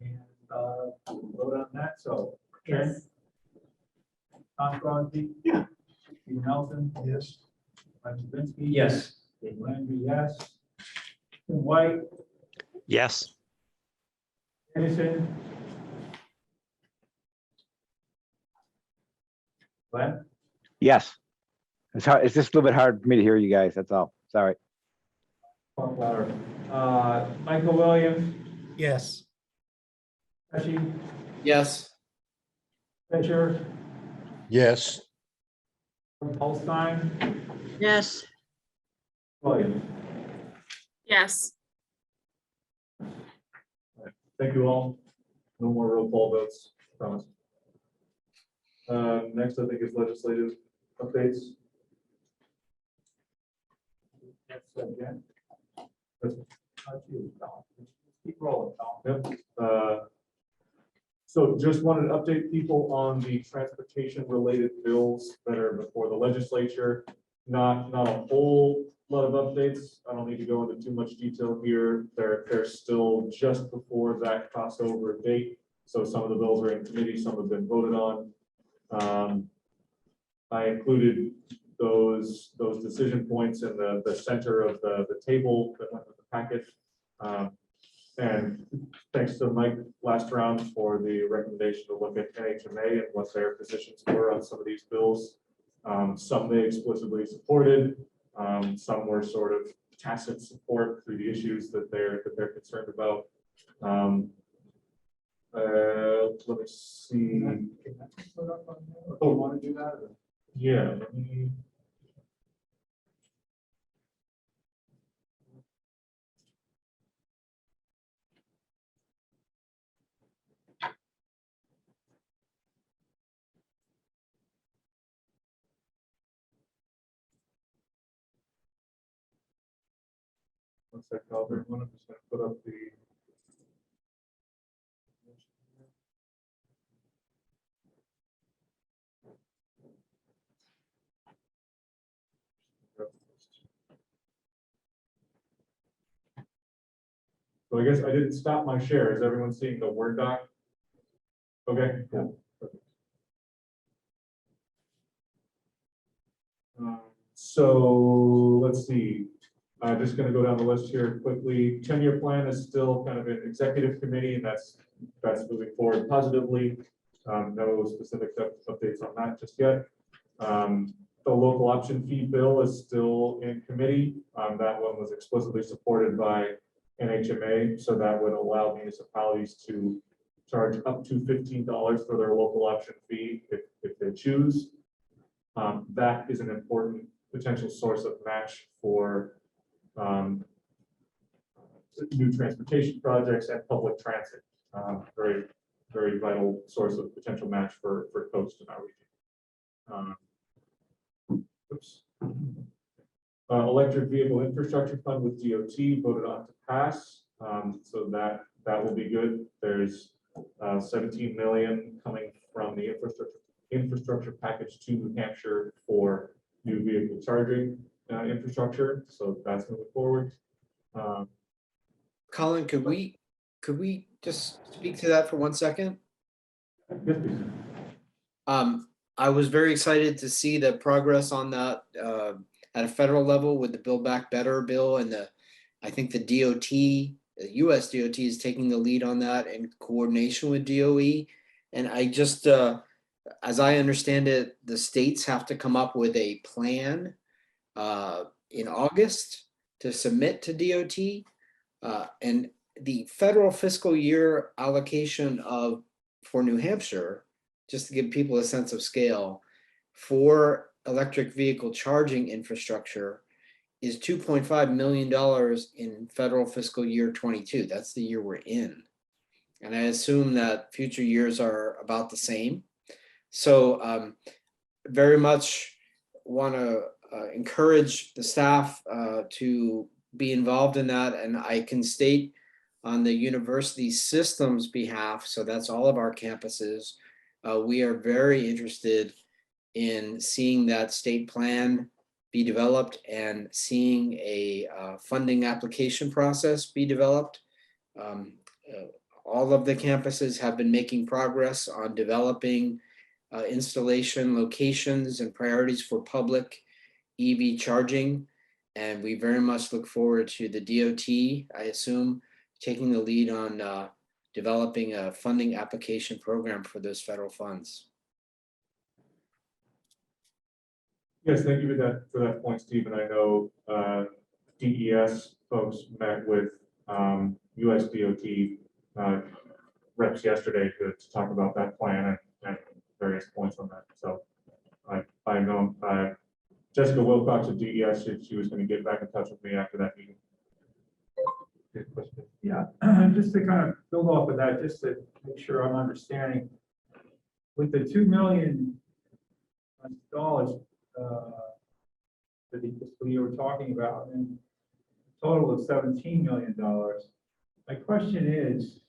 And vote on that, so. Trent, Tom Crosby. Yeah. Steve Nelson. Yes. Mike Linsky. Yes. Dave Landry, yes. Tim White, Yes. Edison. Glenn, Yes. It's hard. It's just a little bit hard for me to hear you guys. That's all. Sorry. talk louder. Michael Williams, Yes. Pesci, Yes. Fisher, Yes. Holstein, Yes. Williams. Yes. Thank you all. No more roll call votes, promise. Next, I think is legislative updates. That's Jen. That's- You, Tom. Keep rolling, Tom. Yep. So just wanted to update people on the transportation related bills that are before the legislature. Not a whole lot of updates. I don't need to go into too much detail here. They're still just before that crossover date. So some of the bills are in committee, some have been voted on. I included those decision points in the center of the table that went with the packet. And thanks to Mike last round for the recommendation to look at NHMA and what their positions were on some of these bills. Some they explicitly supported, some were sort of tacit support through the issues that they're concerned about. Let me see. Oh, you want to do that? or- Yeah, let me. One sec, Albert, I'm just gonna put up the. So I guess I didn't stop my share. Is everyone seeing the Word doc? Okay, cool. So let's see. I'm just going to go down the list here quickly. 10-year plan is still kind of an executive committee, and that's moving forward positively. No specific updates on that just yet. The local option fee bill is still in committee. That one was explicitly supported by NHMA, so that would allow municipalities to charge up to $15 for their local option fee if they choose. That is an important potential source of match for new transportation projects and public transit. Very, very vital source of potential match for coast in our region. Oops. Electric vehicle infrastructure fund with DOT voted on to pass. So that will be good. There's 17 million coming from the infrastructure package to New Hampshire for new vehicle charging infrastructure. So that's moving forward. Colin, could we just speak to that for 1 second? Yes, please. I was very excited to see the progress on that at a federal level with the Build Back Better bill, and I think the DOT, the US DOT is taking the lead on that in coordination with DOE. And I just, as I understand it, the states have to come up with a plan in August to submit to DOT. And the federal fiscal year allocation for New Hampshire, just to give people a sense of scale, for electric vehicle charging infrastructure is $2.5 million in federal fiscal year 22. That's the year we're in. And I assume that future years are about the same. So very much want to encourage the staff to be involved in that. And I can state on the university system's behalf, so that's all of our campuses, we are very interested in seeing that state plan be developed and seeing a funding application process be developed. All of the campuses have been making progress on developing installation locations and priorities for public EV charging. And we very much look forward to the DOT, I assume, taking the lead on developing a funding application program for those federal funds. Yes, thank you for that point, Steve. And I know DES folks met with US DOT reps yesterday to talk about that plan and various points on that. So I know Jessica Wilcox of DES said she was going to get back in touch with me after that meeting. Yeah, just to kind of build off of that, just to make sure I'm understanding, with the $2 million for the fiscal year we're talking about, and a total of $17 million. My question is,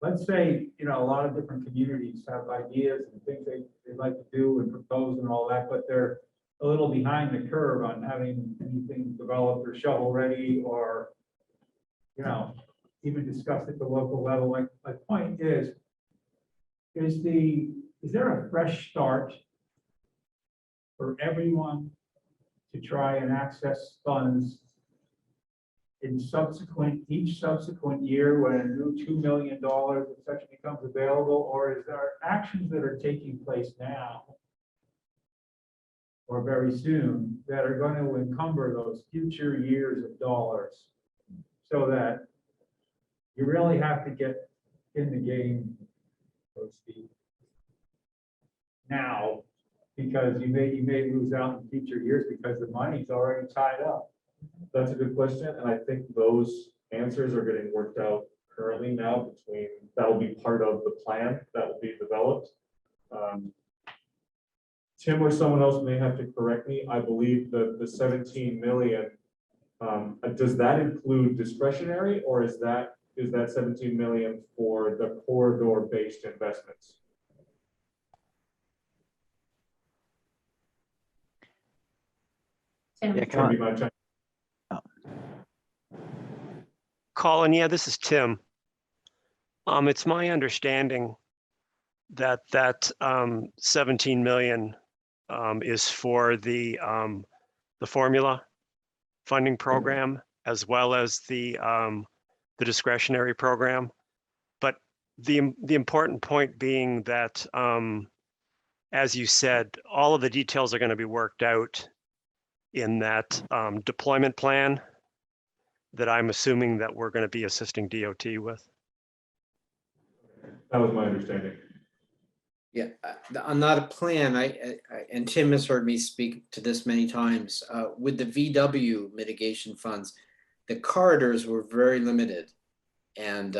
let's say, a lot of different communities have ideas and things they'd like to do and propose and all that, but they're a little behind the curve on having anything developed or shovel ready, or, even discussed at the local level. My point is there a fresh start for everyone to try and access funds in each subsequent year when a new $2 million of such becomes available, or is there actions that are taking place now or very soon that are going to encumber those future years of dollars, so that you really have to get in the game, so to speak, now, because you may lose out in future years because the money's already tied up? That's a good question, and I think those answers are getting worked out currently now that will be part of the plan that will be developed. Tim or someone else may have to correct me. I believe that the 17 million, does that include discretionary, or is that 17 million for the corridor-based investments? Yeah, Can be my check. Colin, yeah, this is Tim. It's my understanding that 17 million is for the formula funding program as well as the discretionary program. But the important point being that, as you said, all of the details are going to be worked out in that deployment plan that I'm assuming that we're going to be assisting DOT with. That was my understanding. Yeah, on that a plan, and Tim has heard me speak to this many times, with the VW mitigation funds, the corridors were very limited. And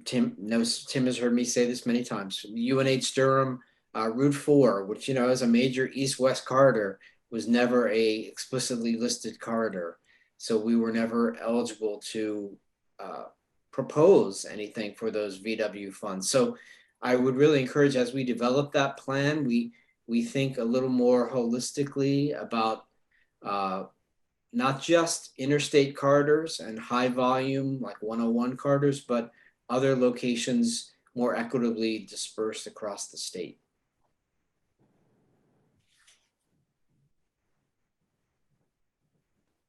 Tim has heard me say this many times. UNH Durham, Route 4, which, you know, is a major east-west corridor, was never a explicitly listed corridor. So we were never eligible to propose anything for those VW funds. So I would really encourage, as we develop that plan, we think a little more holistically about not just interstate corridors and high volume like 101 corridors, but other locations more equitably dispersed across the state.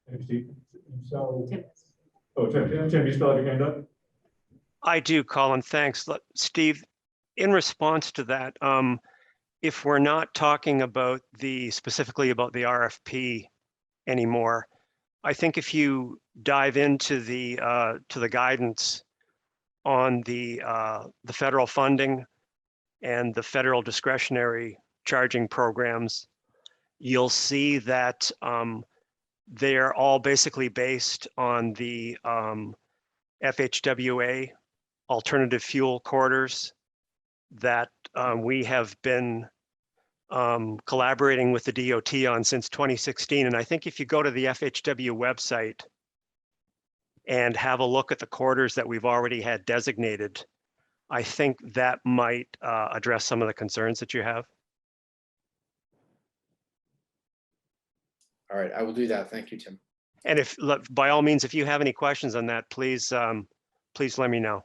Thanks, Steve. So, Tim, you still have your hand up? I do, Colin, thanks. Steve, in response to that, if we're not talking about specifically about the RFP anymore, I think if you dive into the guidance on the federal funding and the federal discretionary charging programs, you'll see that they're all basically based on the FHWA alternative fuel corridors that we have been collaborating with the DOT on since 2016. And I think if you go to the FHW website and have a look at the corridors that we've already had designated, I think that might address some of the concerns that you have. All right, I will do that. Thank you, Tim. And if, by all means, if you have any questions on that, please, please let me know.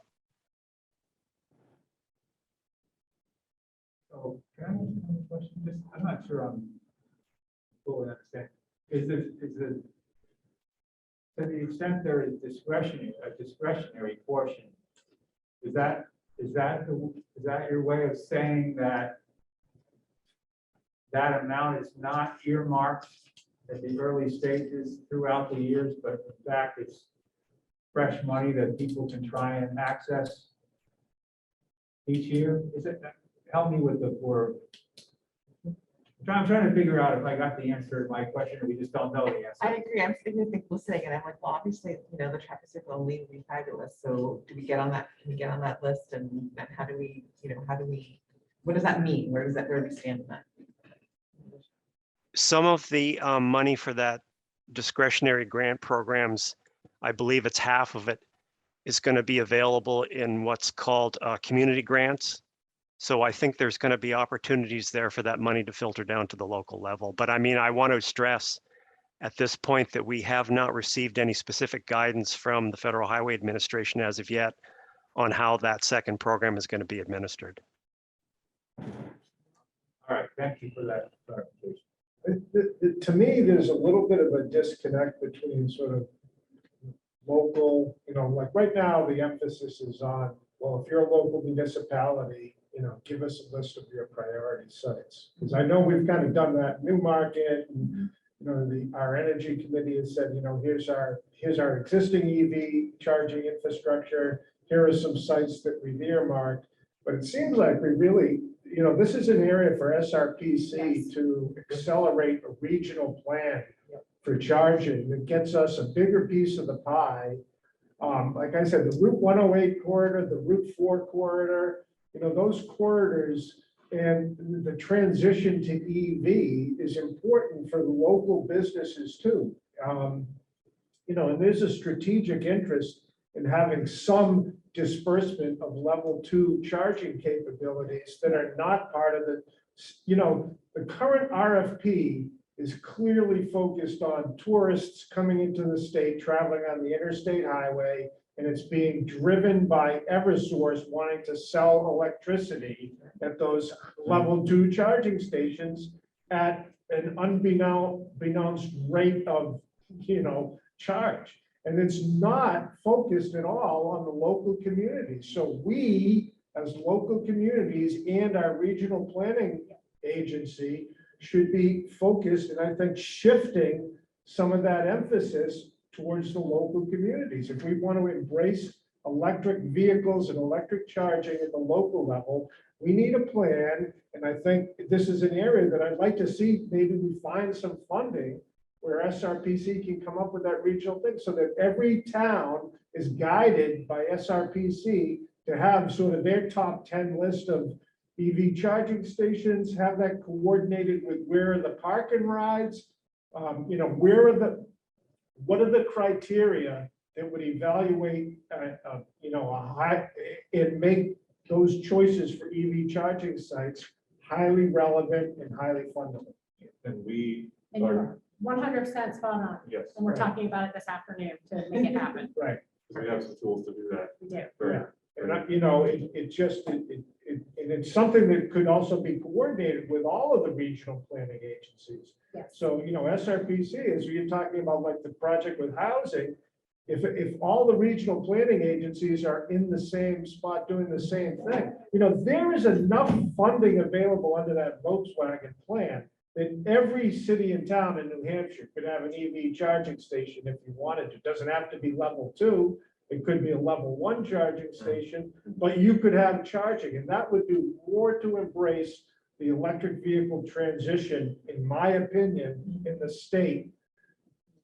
so can I ask another question? Just, I'm not sure I'm fully understanding. Is it, to the extent there is a discretionary portion, is that your way of saying that that amount is not earmarked at the early stages throughout the years, but in fact it's fresh money that people can try and access each year? Is it, help me with the word. I'm trying to figure out if I got the answer to my question or we just don't know the answer. I agree. I'm sitting here listening and I'm like, well, obviously, you know, the traffic circle lead would be fabulous. So do we get on that? Can we get on that list? And how do we, you know, what does that mean? Where do we stand in that? Some of the money for that discretionary grant programs, I believe it's half of it, is going to be available in what's called community grants. So I think there's going to be opportunities there for that money to filter down to the local level. But I mean, I want to stress at this point that we have not received any specific guidance from the Federal Highway Administration as of yet on how that second program is going to be administered. All right, thank you for that clarification. To me, there's a little bit of a disconnect between sort of local, you know, like right now, the emphasis is on, well, if you're a local municipality, you know, give us a list of your priority sites. Because I know we've kind of done that in Newmarket, and, you know, our energy committee has said, you know, here's our existing EV charging infrastructure. Here are some sites that we've earmarked. But it seems like we really, you know, this is an area for SRPC to accelerate a regional plan for charging that gets us a bigger piece of the pie. Like I said, the Route 108 corridor, the Route 4 corridor, you know, those corridors and the transition to EV is important for the local businesses too. You know, and there's a strategic interest in having some disbursement of level 2 charging capabilities that are not part of the, you know, the current RFP is clearly focused on tourists coming into the state, traveling on the interstate highway, and it's being driven by Eversource wanting to sell electricity at those level 2 charging stations at an unbeknownst rate of, charge. And it's not focused at all on the local communities. So we, as local communities and our regional planning agency, should be focused, and I think shifting some of that emphasis towards the local communities. If we want to embrace electric vehicles and electric charging at the local level, we need a plan. And I think this is an area that I'd like to see, maybe we find some funding where SRPC can come up with that regional thing so that every town is guided by SRPC to have sort of their top 10 list of EV charging stations, have that coordinated with where are the park and rides, what are the criteria that would evaluate, a high, and make those choices for EV charging sites highly relevant and highly fundable. And we And are, you're 100% spot on. yes, And we're talking about it this afternoon to make it happen. Right. we have some tools to do that. We do. Very- And it's something that could also be coordinated with all of the regional planning agencies. Yes. So, SRPC, as you're talking about like the project with housing, if all the regional planning agencies are in the same spot doing the same thing, there is enough funding available under that Volkswagen plan that every city and town in New Hampshire could have an EV charging station if you wanted to. It doesn't have to be level 2. It could be a level 1 charging station, but you could have charging, and that would do more to embrace the electric vehicle transition, in my opinion, in the state.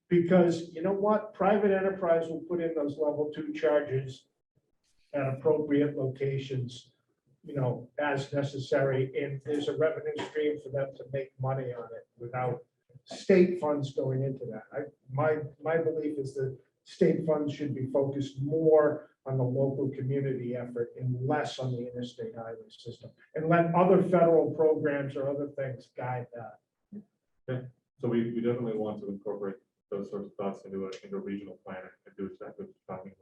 Because you know what? Private enterprise will put in those level 2 chargers at appropriate locations, as necessary, and there's a revenue stream for them to make money on it without state funds going into that. My belief is that state funds should be focused more on the local community effort and less on the interstate highway system, and let other federal programs or other things guide that. Okay. So we definitely want to incorporate those sorts of thoughts into a regional plan and do exactly what you're talking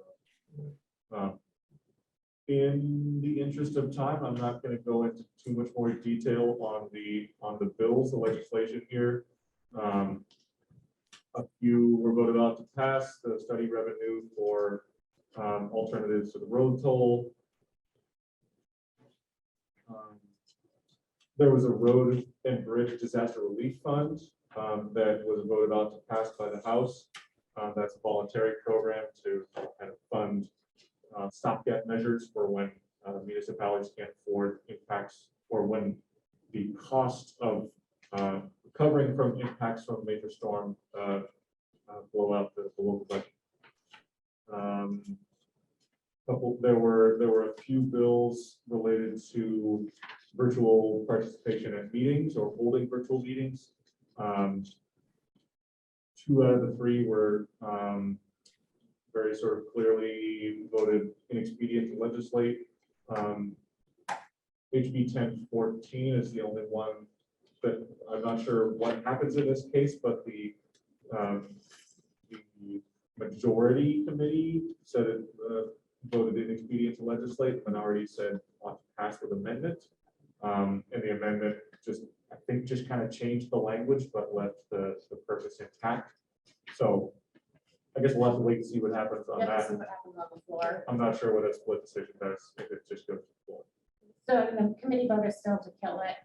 about. In the interest of time, I'm not going to go into too much more detail on the bills, the legislation here. A few were voted on to pass: the study revenue for alternatives to the road toll. There was a road and bridge disaster relief fund that was voted on to pass by the House. That's a voluntary program to kind of fund stopgap measures for when municipalities can't afford impacts, or when the cost of recovering from impacts from a major storm blow out the local budget. There were a few bills related to virtual participation at meetings or holding virtual meetings. 2 out of the 3 were very sort of clearly voted inexpedient to legislate. HB 1014 is the only one that I'm not sure what happens in this case, but the majority committee said it voted inexpedient to legislate. The minority said ought to pass with amendment. And the amendment just kind of changed the language, but left the purpose intact. So I guess we'll have to wait and see what happens on Yeah, that. see what happens on the floor. I'm not sure what a split decision does if it just goes to the floor. So the committee vote is still to kill it.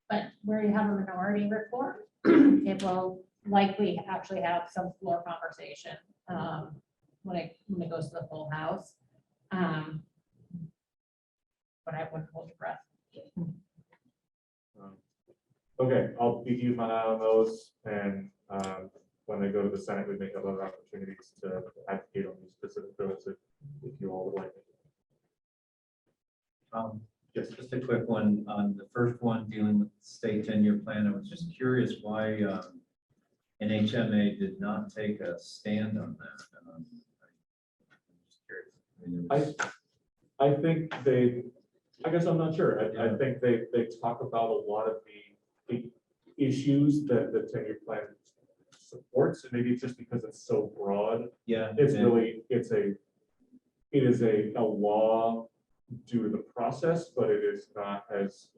But where you have a minority report, it will likely actually have some floor conversation when it goes to the full house. But I wouldn't hold your breath. Okay, I'll be keeping my eye on those, and when they go to the Senate, we may have other opportunities to advocate on these specific bills if you all would like. Just a quick one on the first one dealing with the state 10-year plan. I was just curious why NHMA did not take a stand on that. I'm just curious. I think I guess I'm not sure. I think they talk about a lot of the issues that the 10-year plan supports, and maybe it's just because it's so broad. Yeah. It's yeah. really, it is a law due to the process, but it is not as,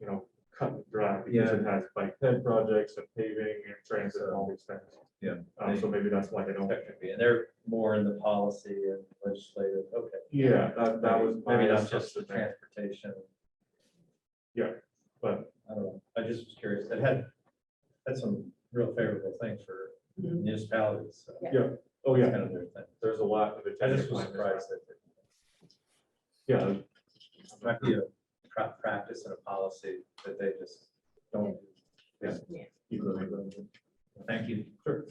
cut and dry because it has bike ped projects and paving and transit and all these things. Yeah. So maybe that's why they don't. Technically, and they're more in the policy and legislative, okay. Yeah, that was. Maybe my not just the assumption there. transportation. Yeah, but I don't know, I just was curious, it had some real favorable things for municipalities. So yeah, oh it's yeah, kind of their thing. there's a lot of it. I just was surprised that Yeah, it might be a practice and a policy that they just don't do. yeah. Thank you. Sure.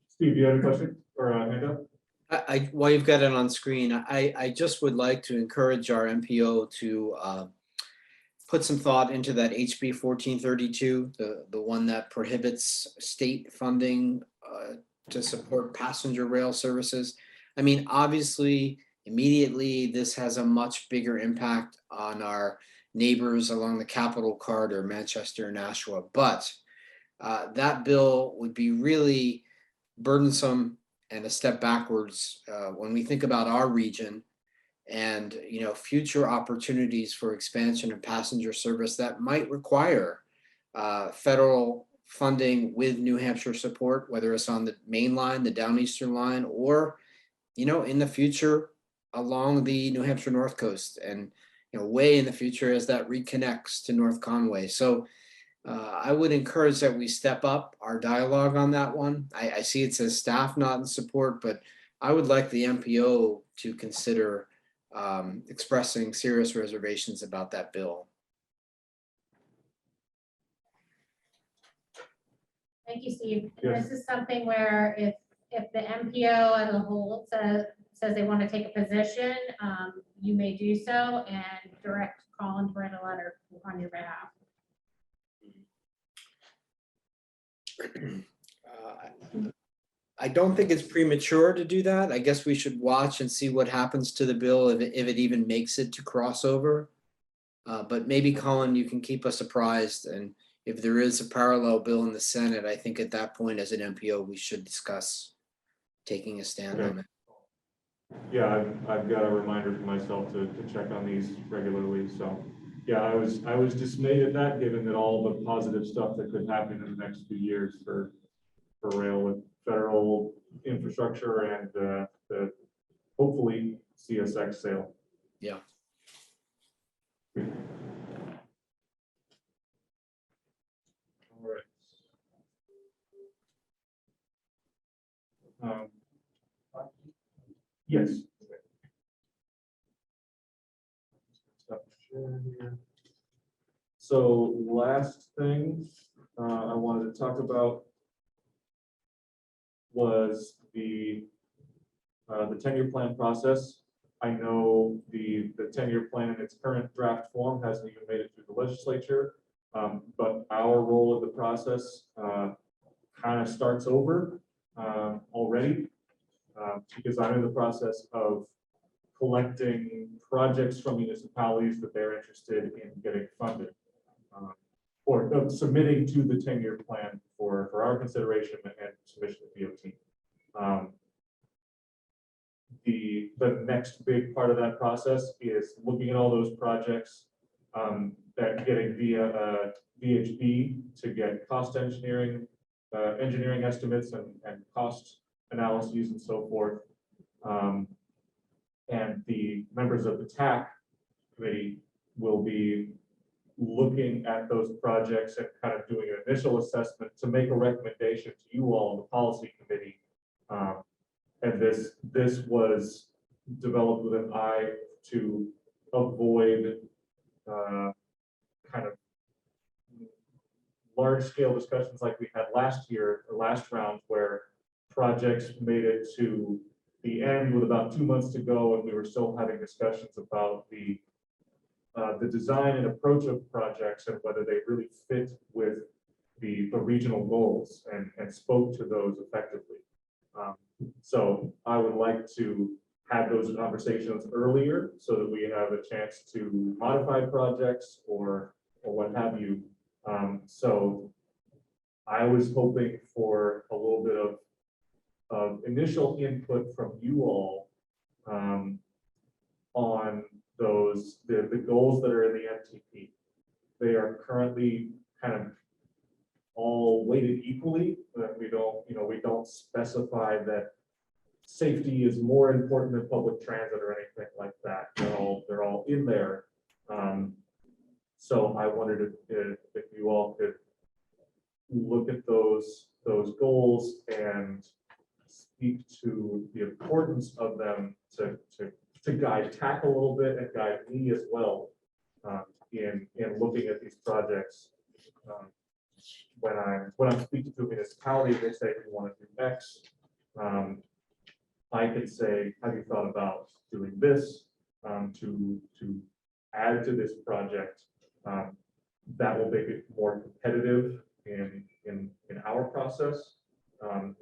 Steve, you had a question or a hand up? While you've got it on screen, I just would like to encourage our MPO to put some thought into that HB 1432, the one that prohibits state funding to support passenger rail services. I mean, obviously, immediately, this has a much bigger impact on our neighbors along the Capitol Corridor, Manchester and Nashua, but that bill would be really burdensome and a step backwards when we think about our region and future opportunities for expansion of passenger service that might require federal funding with New Hampshire support, whether it's on the main line, the Downeastern line, or in the future along the New Hampshire North Coast, and way in the future as that reconnects to North Conway. So I would encourage that we step up our dialogue on that one. I see it says staff not in support, but I would like the MPO to consider expressing serious reservations about that bill. Thank you, Steve. Yes. This is something where if the MPO as a whole says they want to take a position, you may do so and direct Colin to write a letter on your behalf. I don't think it's premature to do that. I guess we should watch and see what happens to the bill if it even makes it to crossover. But maybe Colin, you can keep us apprised, and if there is a parallel bill in the Senate, I think at that point as an MPO, we should discuss taking a stand on it. Yeah, I've got a reminder for myself to check on these regularly, so. Yeah, I was dismayed at that, given that all the positive stuff that could happen in the next few years for rail with federal infrastructure and the hopefully CSX sale. Yeah. All right. Yes. So last thing I wanted to talk about was the 10-year plan process. I know the 10-year plan in its current draft form hasn't even made it through the legislature, but our role of the process kind of starts over already because I'm in the process of collecting projects from municipalities that they're interested in getting funded or submitting to the 10-year plan for our consideration and submission to DOT. The next big part of that process is looking at all those projects that getting via VHB to get cost engineering estimates and cost analyses and so forth. And the members of the TAC committee will be looking at those projects and kind of doing an initial assessment to make a recommendation to you all in the policy committee. And this was developed with an eye to avoid kind of large scale discussions like we had last year or last round, where projects made it to the end with about 2 months to go, and we were still having discussions about the design and approach of projects and whether they really fit with the regional goals and spoke to those effectively. So I would like to have those conversations earlier so that we have a chance to modify projects or what have you So I was hoping for a little bit of initial input from you all on those, the goals that are in the MTP. They are currently kind of all weighted equally, but we don't specify that safety is more important than public transit or anything like that. They're all in there. So I wondered if you all could look at those goals and speak to the importance of them to guide TAC a little bit and guide me as well in looking at these projects. When I'm speaking to a municipality, they say we want to do X. I could say, have you thought about doing this to add to this project? That will make it more competitive in our process and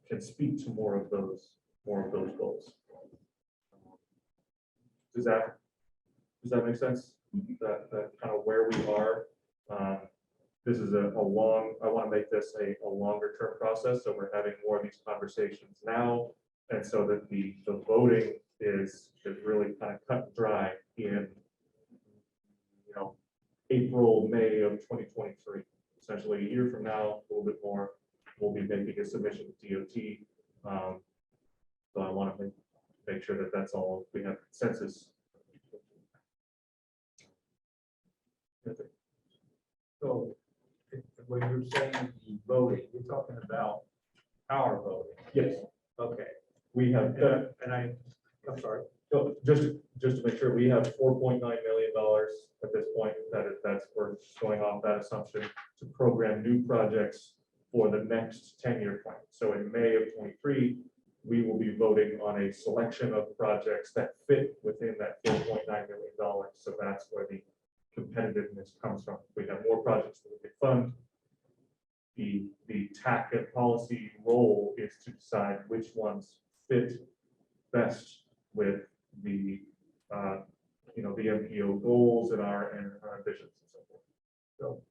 can speak to more of those goals. Does that make sense? That kind of where we are. This is I want to make this a longer term process. So we're having more of these conversations now. And so that the voting is really kind of cut and dry in, April, May of 2023. Essentially a year from now, a little bit more, we'll be making a submission to DOT. So I want to make sure that that's all, we have consensus. So when you're saying the voting, you're talking about our voting. Yes. Okay. We have, I'm sorry. so just to make sure, we have $4.9 million at this point that's we're going off that assumption to program new projects for the next 10-year plan. So in May of 23, we will be voting on a selection of projects that fit within that $4.9 million. So that's where the competitiveness comes from. We have more projects that we can fund. The TAC and policy role is to decide which ones fit best with the the MPO goals and our ambitions and so forth. So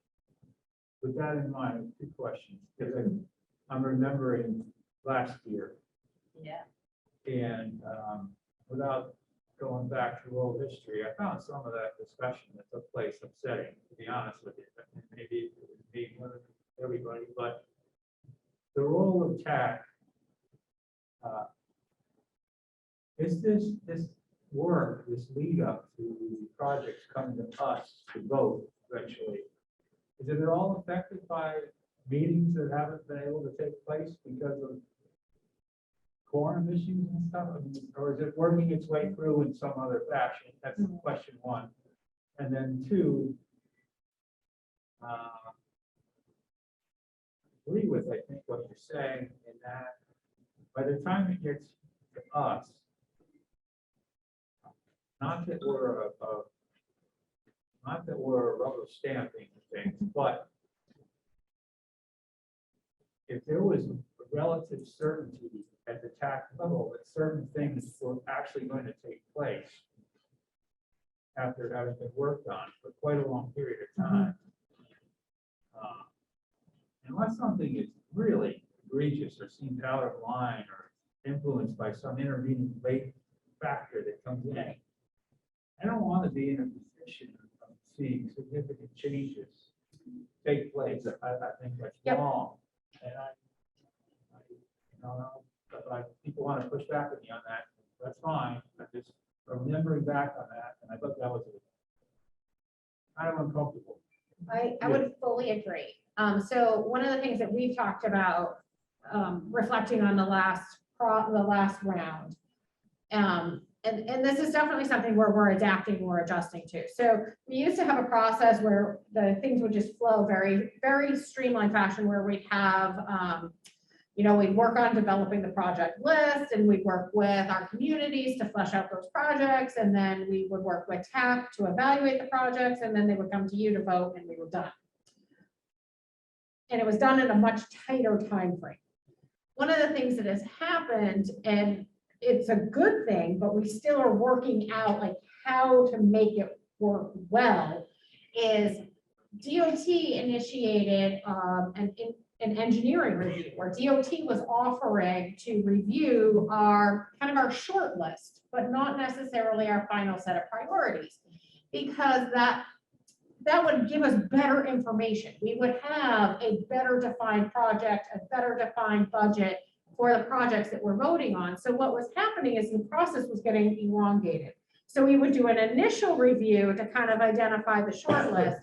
with that in mind, two questions. Because I'm remembering last year. Yeah. And without going back through old history, I found some of that discussion that took place upsetting, to be honest with you. Maybe it would be one of everybody, but the role of TAC is this work, this lead up to projects coming to us to vote eventually. Is it at all affected by meetings that haven't been able to take place because of quorum issues and stuff? I mean, or is it working its way through in some other fashion? That's question one. And then two, agree with, I think, what you're saying in that by the time it gets to us, not that we're rubber stamping things, but if there was a relative certainty at the tax level that certain things were actually going to take place after having been worked on for quite a long period of time, unless something is really egregious or seems out of line or influenced by some intervening late factor that comes in, I don't want to be in a position of seeing significant changes take place. I think that's wrong. And people want to push back with me on that. That's fine. I'm just remembering back on that, and I thought that was kind of uncomfortable. I would fully agree. So one of the things that we've talked about, reflecting on the last round, and this is definitely something where we're adapting, we're adjusting to. So we used to have a process where the things would just flow very, very streamlined fashion, where we'd have, we'd work on developing the project list, and we'd work with our communities to flesh out those projects, and then we would work with TAC to evaluate the projects, and then they would come to you to vote, and we were done. And it was done in a much tighter time frame. One of the things that has happened, and it's a good thing, but we still are working out like how to make it work well, is DOT initiated an engineering review where DOT was offering to review our kind of our short list, but not necessarily our final set of priorities, because that would give us better information. We would have a better defined project, a better defined budget for the projects that we're voting on. So what was happening is the process was getting elongated. So we would do an initial review to kind of identify the short list,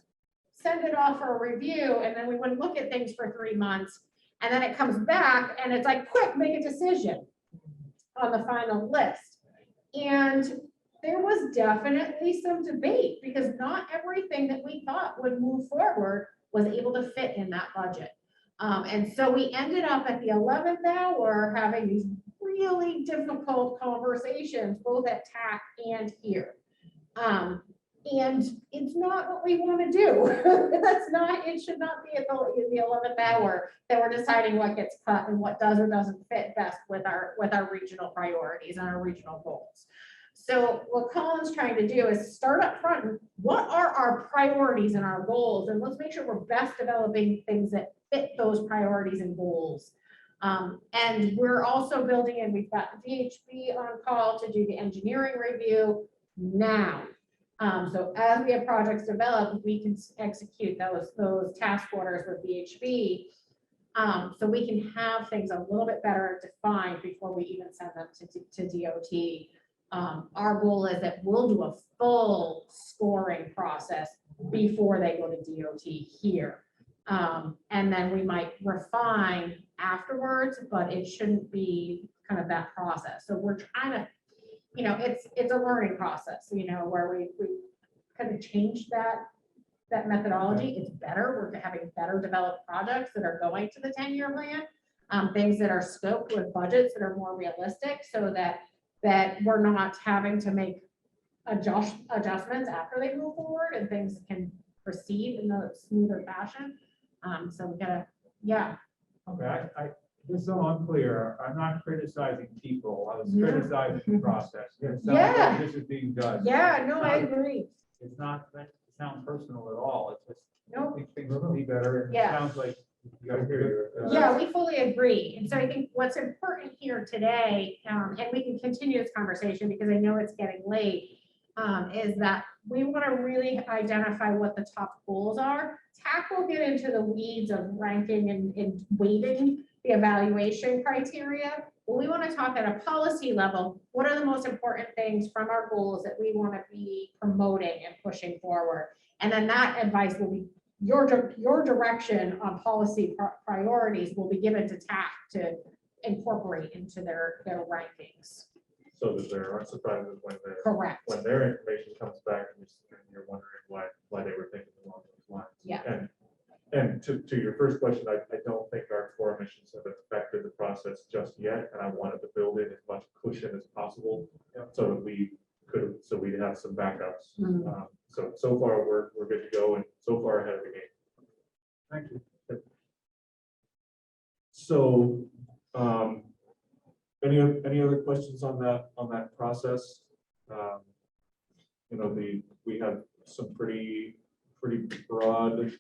send it off for a review, and then we would look at things for 3 months. And then it comes back and it's like, quick, make a decision on the final list. And there was definitely some debate because not everything that we thought would move forward was able to fit in that budget. And so we ended up at the 11th hour having these really difficult conversations, both at TAC and here. And it's not what we want to do. That's not, it should not be at the 11th hour that we're deciding what gets cut and what does or doesn't fit best with our regional priorities and our regional goals. So what Colin's trying to do is start up front. What are our priorities and our goals? And let's make sure we're best developing things that fit those priorities and goals. And we're also building in, we've got VHB on call to do the engineering review now. So as we have projects developed, we can execute those task orders with VHB. So we can have things a little bit better defined before we even send them to DOT. Our goal is that we'll do a full scoring process before they go to DOT here. And then we might refine afterwards, but it shouldn't be kind of that process. So we're trying to, it's a learning process, where we kind of changed that methodology. It's better. We're having better developed projects that are going to the 10-year plan, things that are scoped with budgets that are more realistic, so that we're not having to make adjustments after they move forward and things can proceed in a smoother fashion. So we gotta, yeah. Okay, just so I'm clear, I'm not criticizing people, I was Yeah. criticizing the process. It sounds Yeah. like this is being done. Yeah, no, I agree. It's not meant to sound personal at all, it's just, I Nope. think things will be better, and it Yeah. sounds like you guys are good. Yeah, we fully agree. And so I think what's important here today, and we can continue this conversation because I know it's getting late, is that we want to really identify what the top goals are. TAC will get into the weeds of ranking and weighting the evaluation criteria. But we want to talk at a policy level. What are the most important things from our goals that we want to be promoting and pushing forward? And then that advice will be your direction on policy priorities will be given to TAC to incorporate into their rankings. So that there aren't surprises when Correct. when their information comes back and you're wondering why they were thinking along those lines. Yeah. And to your first question, I don't think our core emissions have affected the process just yet, and I wanted to build in as much cushion as possible so that we'd have some backups. Mhm. So far we're good to go, and so far ahead of the game. Thank you. So, any other questions on that process? We have some pretty broad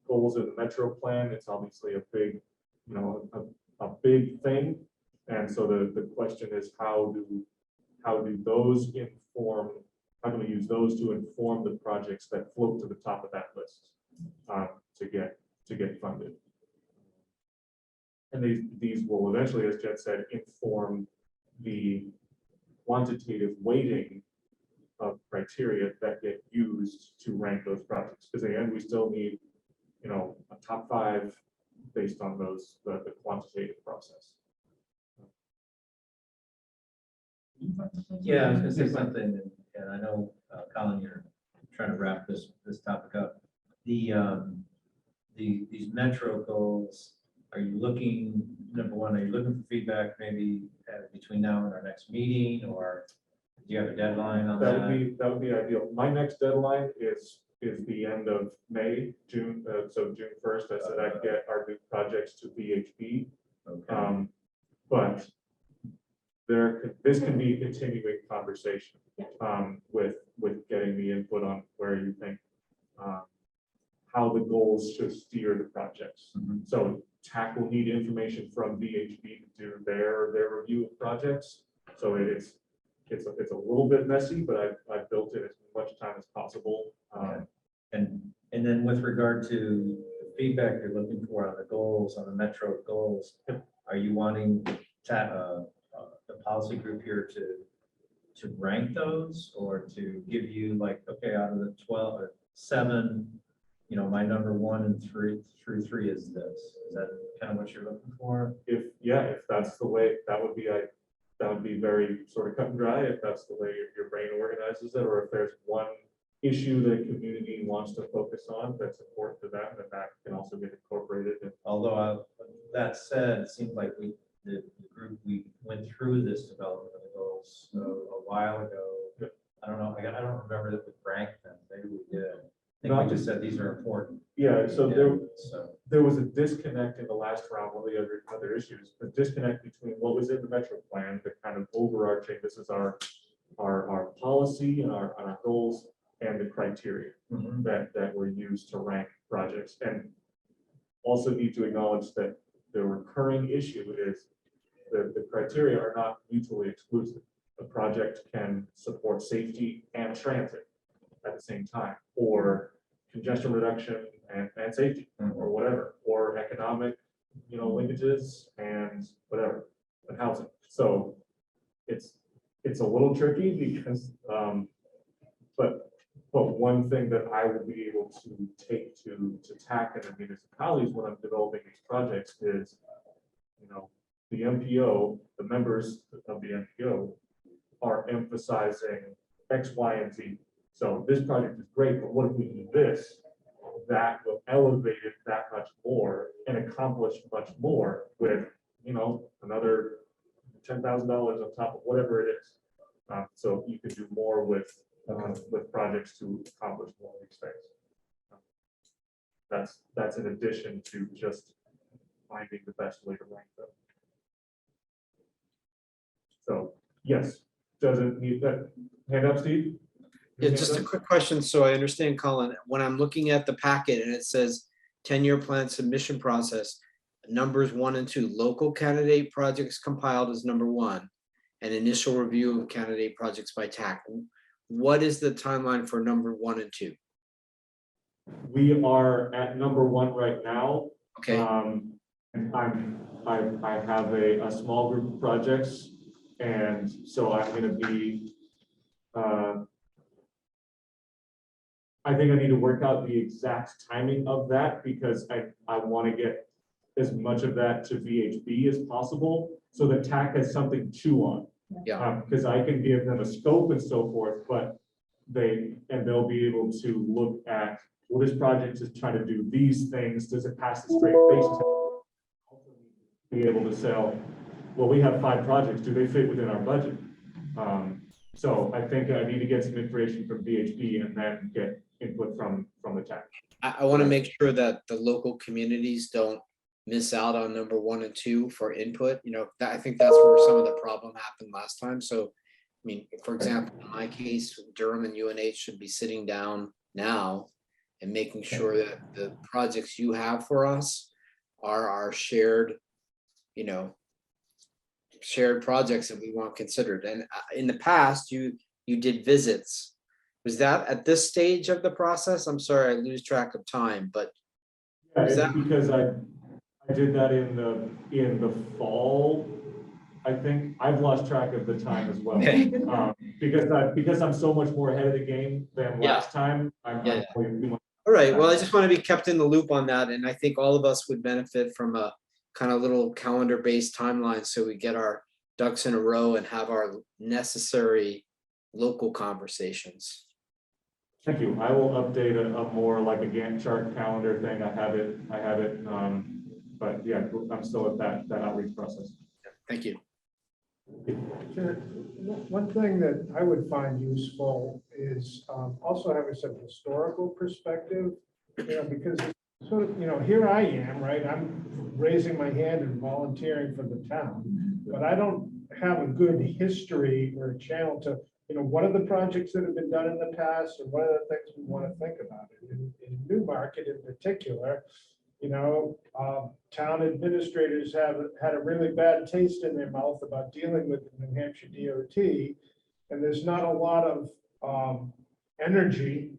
goals in the metro plan. It's obviously a big, a big thing. And so the question is, how do those inform, how do we use those to inform the projects that float to the top of that list to get funded? And these will eventually, as Jen said, inform the quantitative weighting of criteria that get used to rank those projects. Because again, we still need, a top 5 based on the quantitative process. Yeah, I was gonna say something, and I know, Colin, you're trying to wrap this topic up. These metro goals, are you looking, number one, are you looking for feedback maybe between now and our next meeting, or do you have a deadline on that? That would be ideal. My next deadline is the end of May, June, so June 1st. I said I'd get our new projects to VHB. Okay. But this can be a continuing conversation with getting the input on where you think how the goals should steer the projects. Mhm. So TAC will need information from VHB to do their review of projects. So it's a little bit messy, but I've built in as much time as possible. And then with regard to the feedback you're looking for on the goals, on the metro goals, are you wanting the policy group here to rank those, or to give you like, okay, out of the 12 or 7, you know, my number 1 and 3 through 3 is this? Is that kind of what you're looking for? If that's the way, that would be very sort of cut and dry, if that's the way your brain organizes it, or if there's one issue that community wants to focus on that's important to them, then that can also get incorporated. Although that said, it seems like the group, we went through this development of the goals a while ago. I don't know, I don't remember that we ranked them. Maybe we did. I think we just said these are important. Yeah, so Yeah, there was a disconnect in the last round, one of the other issues, the disconnect between what was in the metro plan, the kind of overarching, this is our policy and our goals, and the criteria Mhm. that were used to rank projects. And also need to acknowledge that the recurring issue is the criteria are not mutually exclusive. A project can support safety and transit at the same time, or congestion reduction and safety, or whatever, or economic, linkages and whatever, and housing. So it's a little tricky because, but one thing that I will be able to take to TAC and the municipalities when I'm developing these projects is, the MPO, the members of the MPO are emphasizing X, Y, and Z. So this project is great, but what if we do this? That will elevate it that much more and accomplish much more with, another $10,000 on top of whatever it is. So you could do more with projects to accomplish more of these things. That's in addition to just finding the best way to rank them. So yes, does it need that hand up, Steve? Yeah, just a quick question. So I understand, Colin, when I'm looking at the packet and it says 10-year plan submission process, numbers 1 and 2, local candidate projects compiled as number 1, and initial review of candidate projects by TAC. What is the timeline for number 1 and 2? We are at number 1 right now. Okay. And I have a small group of projects, and so I'm going to be. I think I need to work out the exact timing of that because I want to get as much of that to VHB as possible so that TAC has something to chew on. Yeah. Because I can give them a scope and so forth, but they'll be able to look at, well, this project is trying to do these things. Does it pass the straight face test? Be able to sell, well, we have 5 projects. Do they fit within our budget? So I think I need to get some information from VHB and then get input from the TAC. I want to make sure that the local communities don't miss out on number 1 and 2 for input. I think that's where some of the problem happened last time. So, I mean, for example, in my case, Durham and UNH should be sitting down now and making sure that the projects you have for us are our shared, shared projects that we want considered. And in the past, you did visits. Was that at this stage of the process? I'm sorry, I lose track of time, but yeah, it's because I did that in the fall. I think I've lost track of the time as well. Okay. Because I'm so much more ahead of the game than last time. I'm all right. Well, I just want to be kept in the loop on that, and I think all of us would benefit from a kind of little calendar-based timeline so we get our ducks in a row and have our necessary local conversations. Thank you. I will update a more like a Gantt chart calendar thing. I have it. But yeah, I'm still at that outreach process. Thank you. Sure. One thing that I would find useful is also having some historical perspective, because sort of, here I am, right? I'm raising my hand and volunteering for the town, but I don't have a good history or a channel to what are the projects that have been done in the past and what are the things we want to think about? In Newmarket in particular, town administrators have had a really bad taste in their mouth about dealing with the New Hampshire DOT. And there's not a lot of energy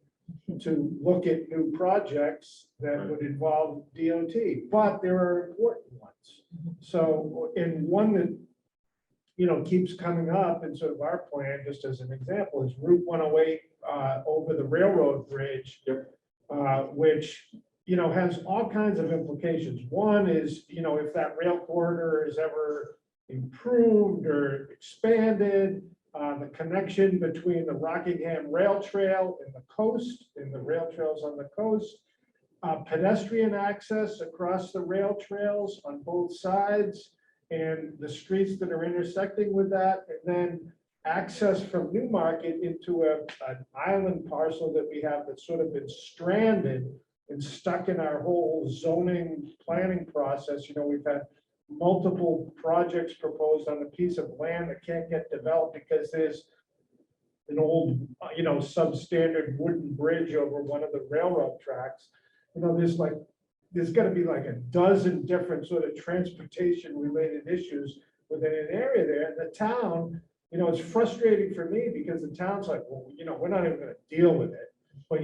to look at new projects that would involve DOT, but there are important ones. So in one that, keeps coming up in sort of our plan, just as an example, is Route 108 over the railroad bridge, which, has all kinds of implications. One is, if that rail corridor is ever improved or expanded, the connection between the Rockingham Rail Trail and the coast, and the rail trails on the coast, pedestrian access across the rail trails on both sides, and the streets that are intersecting with that, and then access from Newmarket into an island parcel that we have that's sort of been stranded and stuck in our whole zoning planning process. We've had multiple projects proposed on a piece of land that can't get developed because there's an old, substandard wooden bridge over one of the railroad tracks. There's got to be like a dozen different sort of transportation related issues within an area there. And the town, it's frustrating for me because the town's like, well, we're not even going to deal with it. But,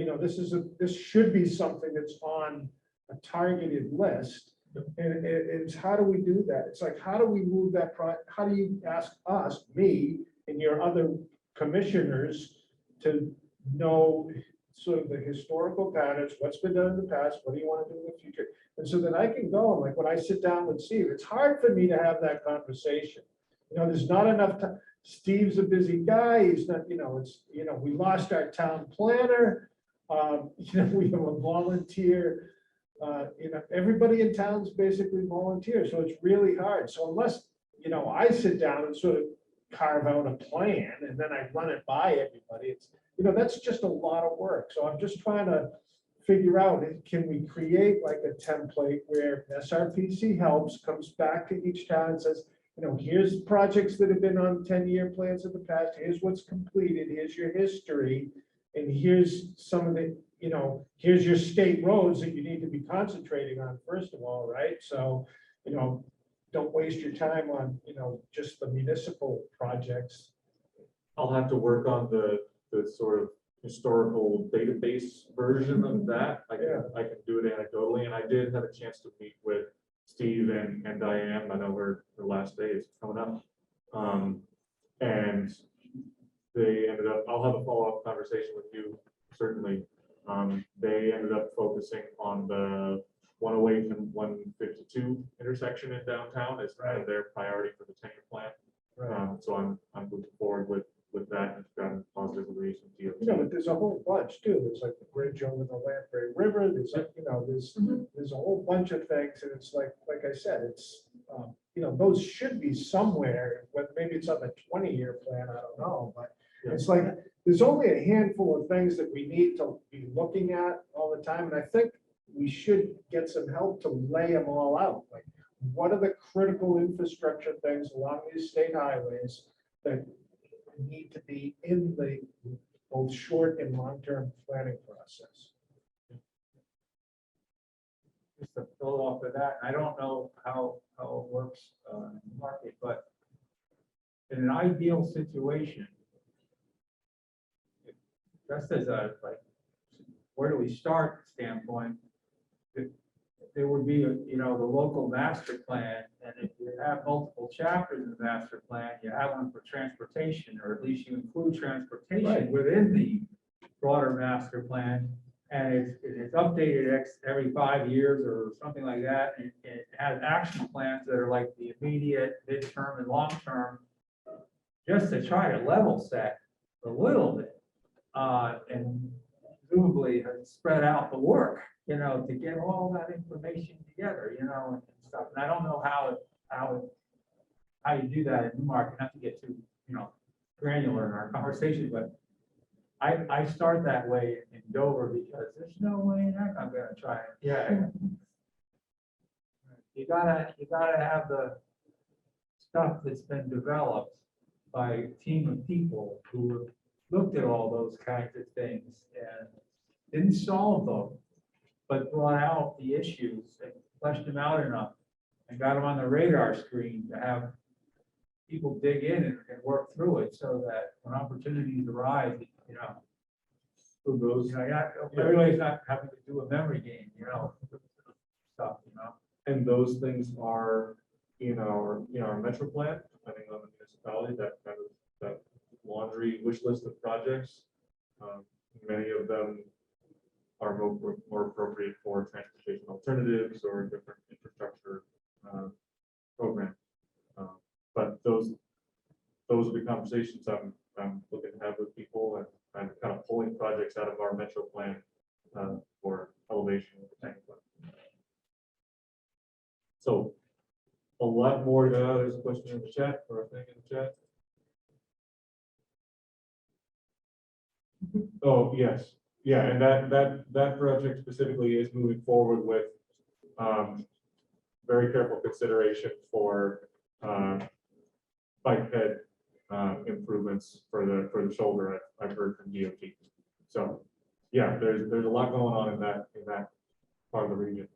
this should be something that's on a targeted list. And it's how do we do that? It's like, how do we move that how do you ask us, me, and your other commissioners to know sort of the historical patterns, what's been done in the past, what do you want to do in the future? And so that I can go, and like when I sit down with Steve, it's hard for me to have that conversation. There's not enough time. Steve's a busy guy. He's not, we lost our town planner. We have a volunteer. Everybody in town's basically volunteer, so it's really hard. So unless, I sit down and sort of carve out a plan and then I run it by everybody, it's, that's just a lot of work. So I'm just trying to figure out, can we create like a template where SRPC helps, comes back to each town and says, here's projects that have been on 10-year plans in the past, here's what's completed, here's your history, and here's some of the, here's your state roads that you need to be concentrating on, first of all, right? So, don't waste your time on, just the municipal projects. I'll have to work on the sort of historical database version of that. I can do it anecdotally, and I did have a chance to meet with Steve and Diane. I know her last day is coming up. And they ended up, I'll have a follow-up conversation with you, certainly. They ended up focusing on the 108 and 152 intersection in downtown as kind of their priority for the 10-year plan. So I'm moving forward with that and gotten positive reviews from DOT. But there's a whole bunch too. There's like the bridge over the Lamprey River. There's like, there's a whole bunch of things, and it's like I said, it's those should be somewhere. But maybe it's on the 20-year plan. I don't know, but it's like there's only a handful of things that we need to be looking at all the time, and I think we should get some help to lay them all out. Like, what are the critical infrastructure things along these state highways that need to be in the both short and long-term planning process? Just to build off of that, I don't know how it works in the market, but in an ideal situation, just as a where do we start standpoint, there would be the local master plan, and if you have multiple chapters in the master plan, you have one for transportation, or at least you include transportation within the broader master plan, and it's updated every 5 years or something like that, and it has action plans that are like the immediate, midterm, and long term, just to try to level set a little bit, and presumably spread out the work, to get all that information together, and stuff. And I don't know how you do that in Newmarket, not to get too, granular in our conversation, but I start that way in Dover because there's no way in heck I'm gonna try it. Yeah. You gotta have the stuff that's been developed by a team of people who looked at all those kinds of things and didn't solve them, but brought out the issues and fleshed them out enough and got them on the radar screen to have people dig in and work through it so that when opportunities arise, you know, For those, everybody's not having to do a memory game, you know, stuff, you know. and those things are in our metro plan, depending on the municipality, that kind of, that laundry wish list of projects. Many of them are more appropriate for transportation alternatives or different infrastructure programs. But those will be conversations I'm looking to have with people, and I'm kind of pulling projects out of our metro plan for elevation of the tank. So a lot more. There's a question in the chat or a thing in the chat. Oh, yes. Yeah, and that project specifically is moving forward with very careful consideration for bike ped improvements for the shoulder. I've heard from DOT. So yeah, there's a lot going on in that part of the region.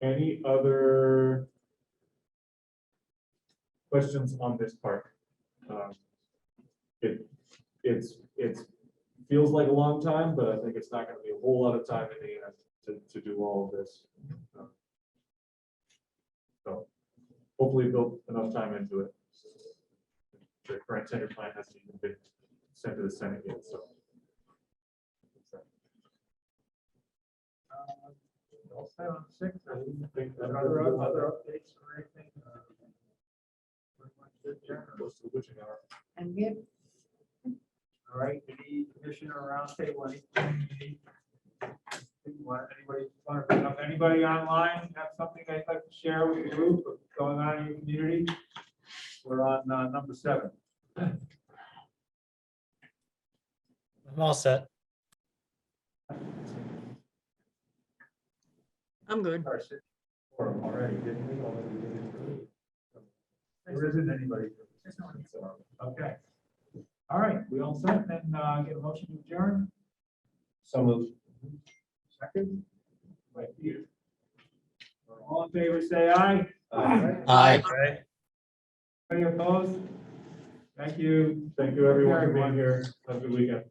Any other questions on this part? It feels like a long time, but I think it's not going to be a whole lot of time in the end to do all of this. So hopefully build enough time into it. The current tender plan hasn't even been sent to the Senate yet, so. All set on 6. I didn't think that other updates or anything. Pretty much good there. Close to the witching hour. And we have All right, any commissioner roundtable, anybody want to bring up, anybody online have something they'd like to share with the group of going on in your community? We're on number 7. I'm all set. I'm good. Already, didn't we? Already did it. There isn't anybody. Okay. All right, we all set, then get a motion to adjourn. So moved. Second. Right here. All in favor, say aye. Aye. Any opposed? Thank you. Thank you, everyone, for everyone. being here. Have a good weekend.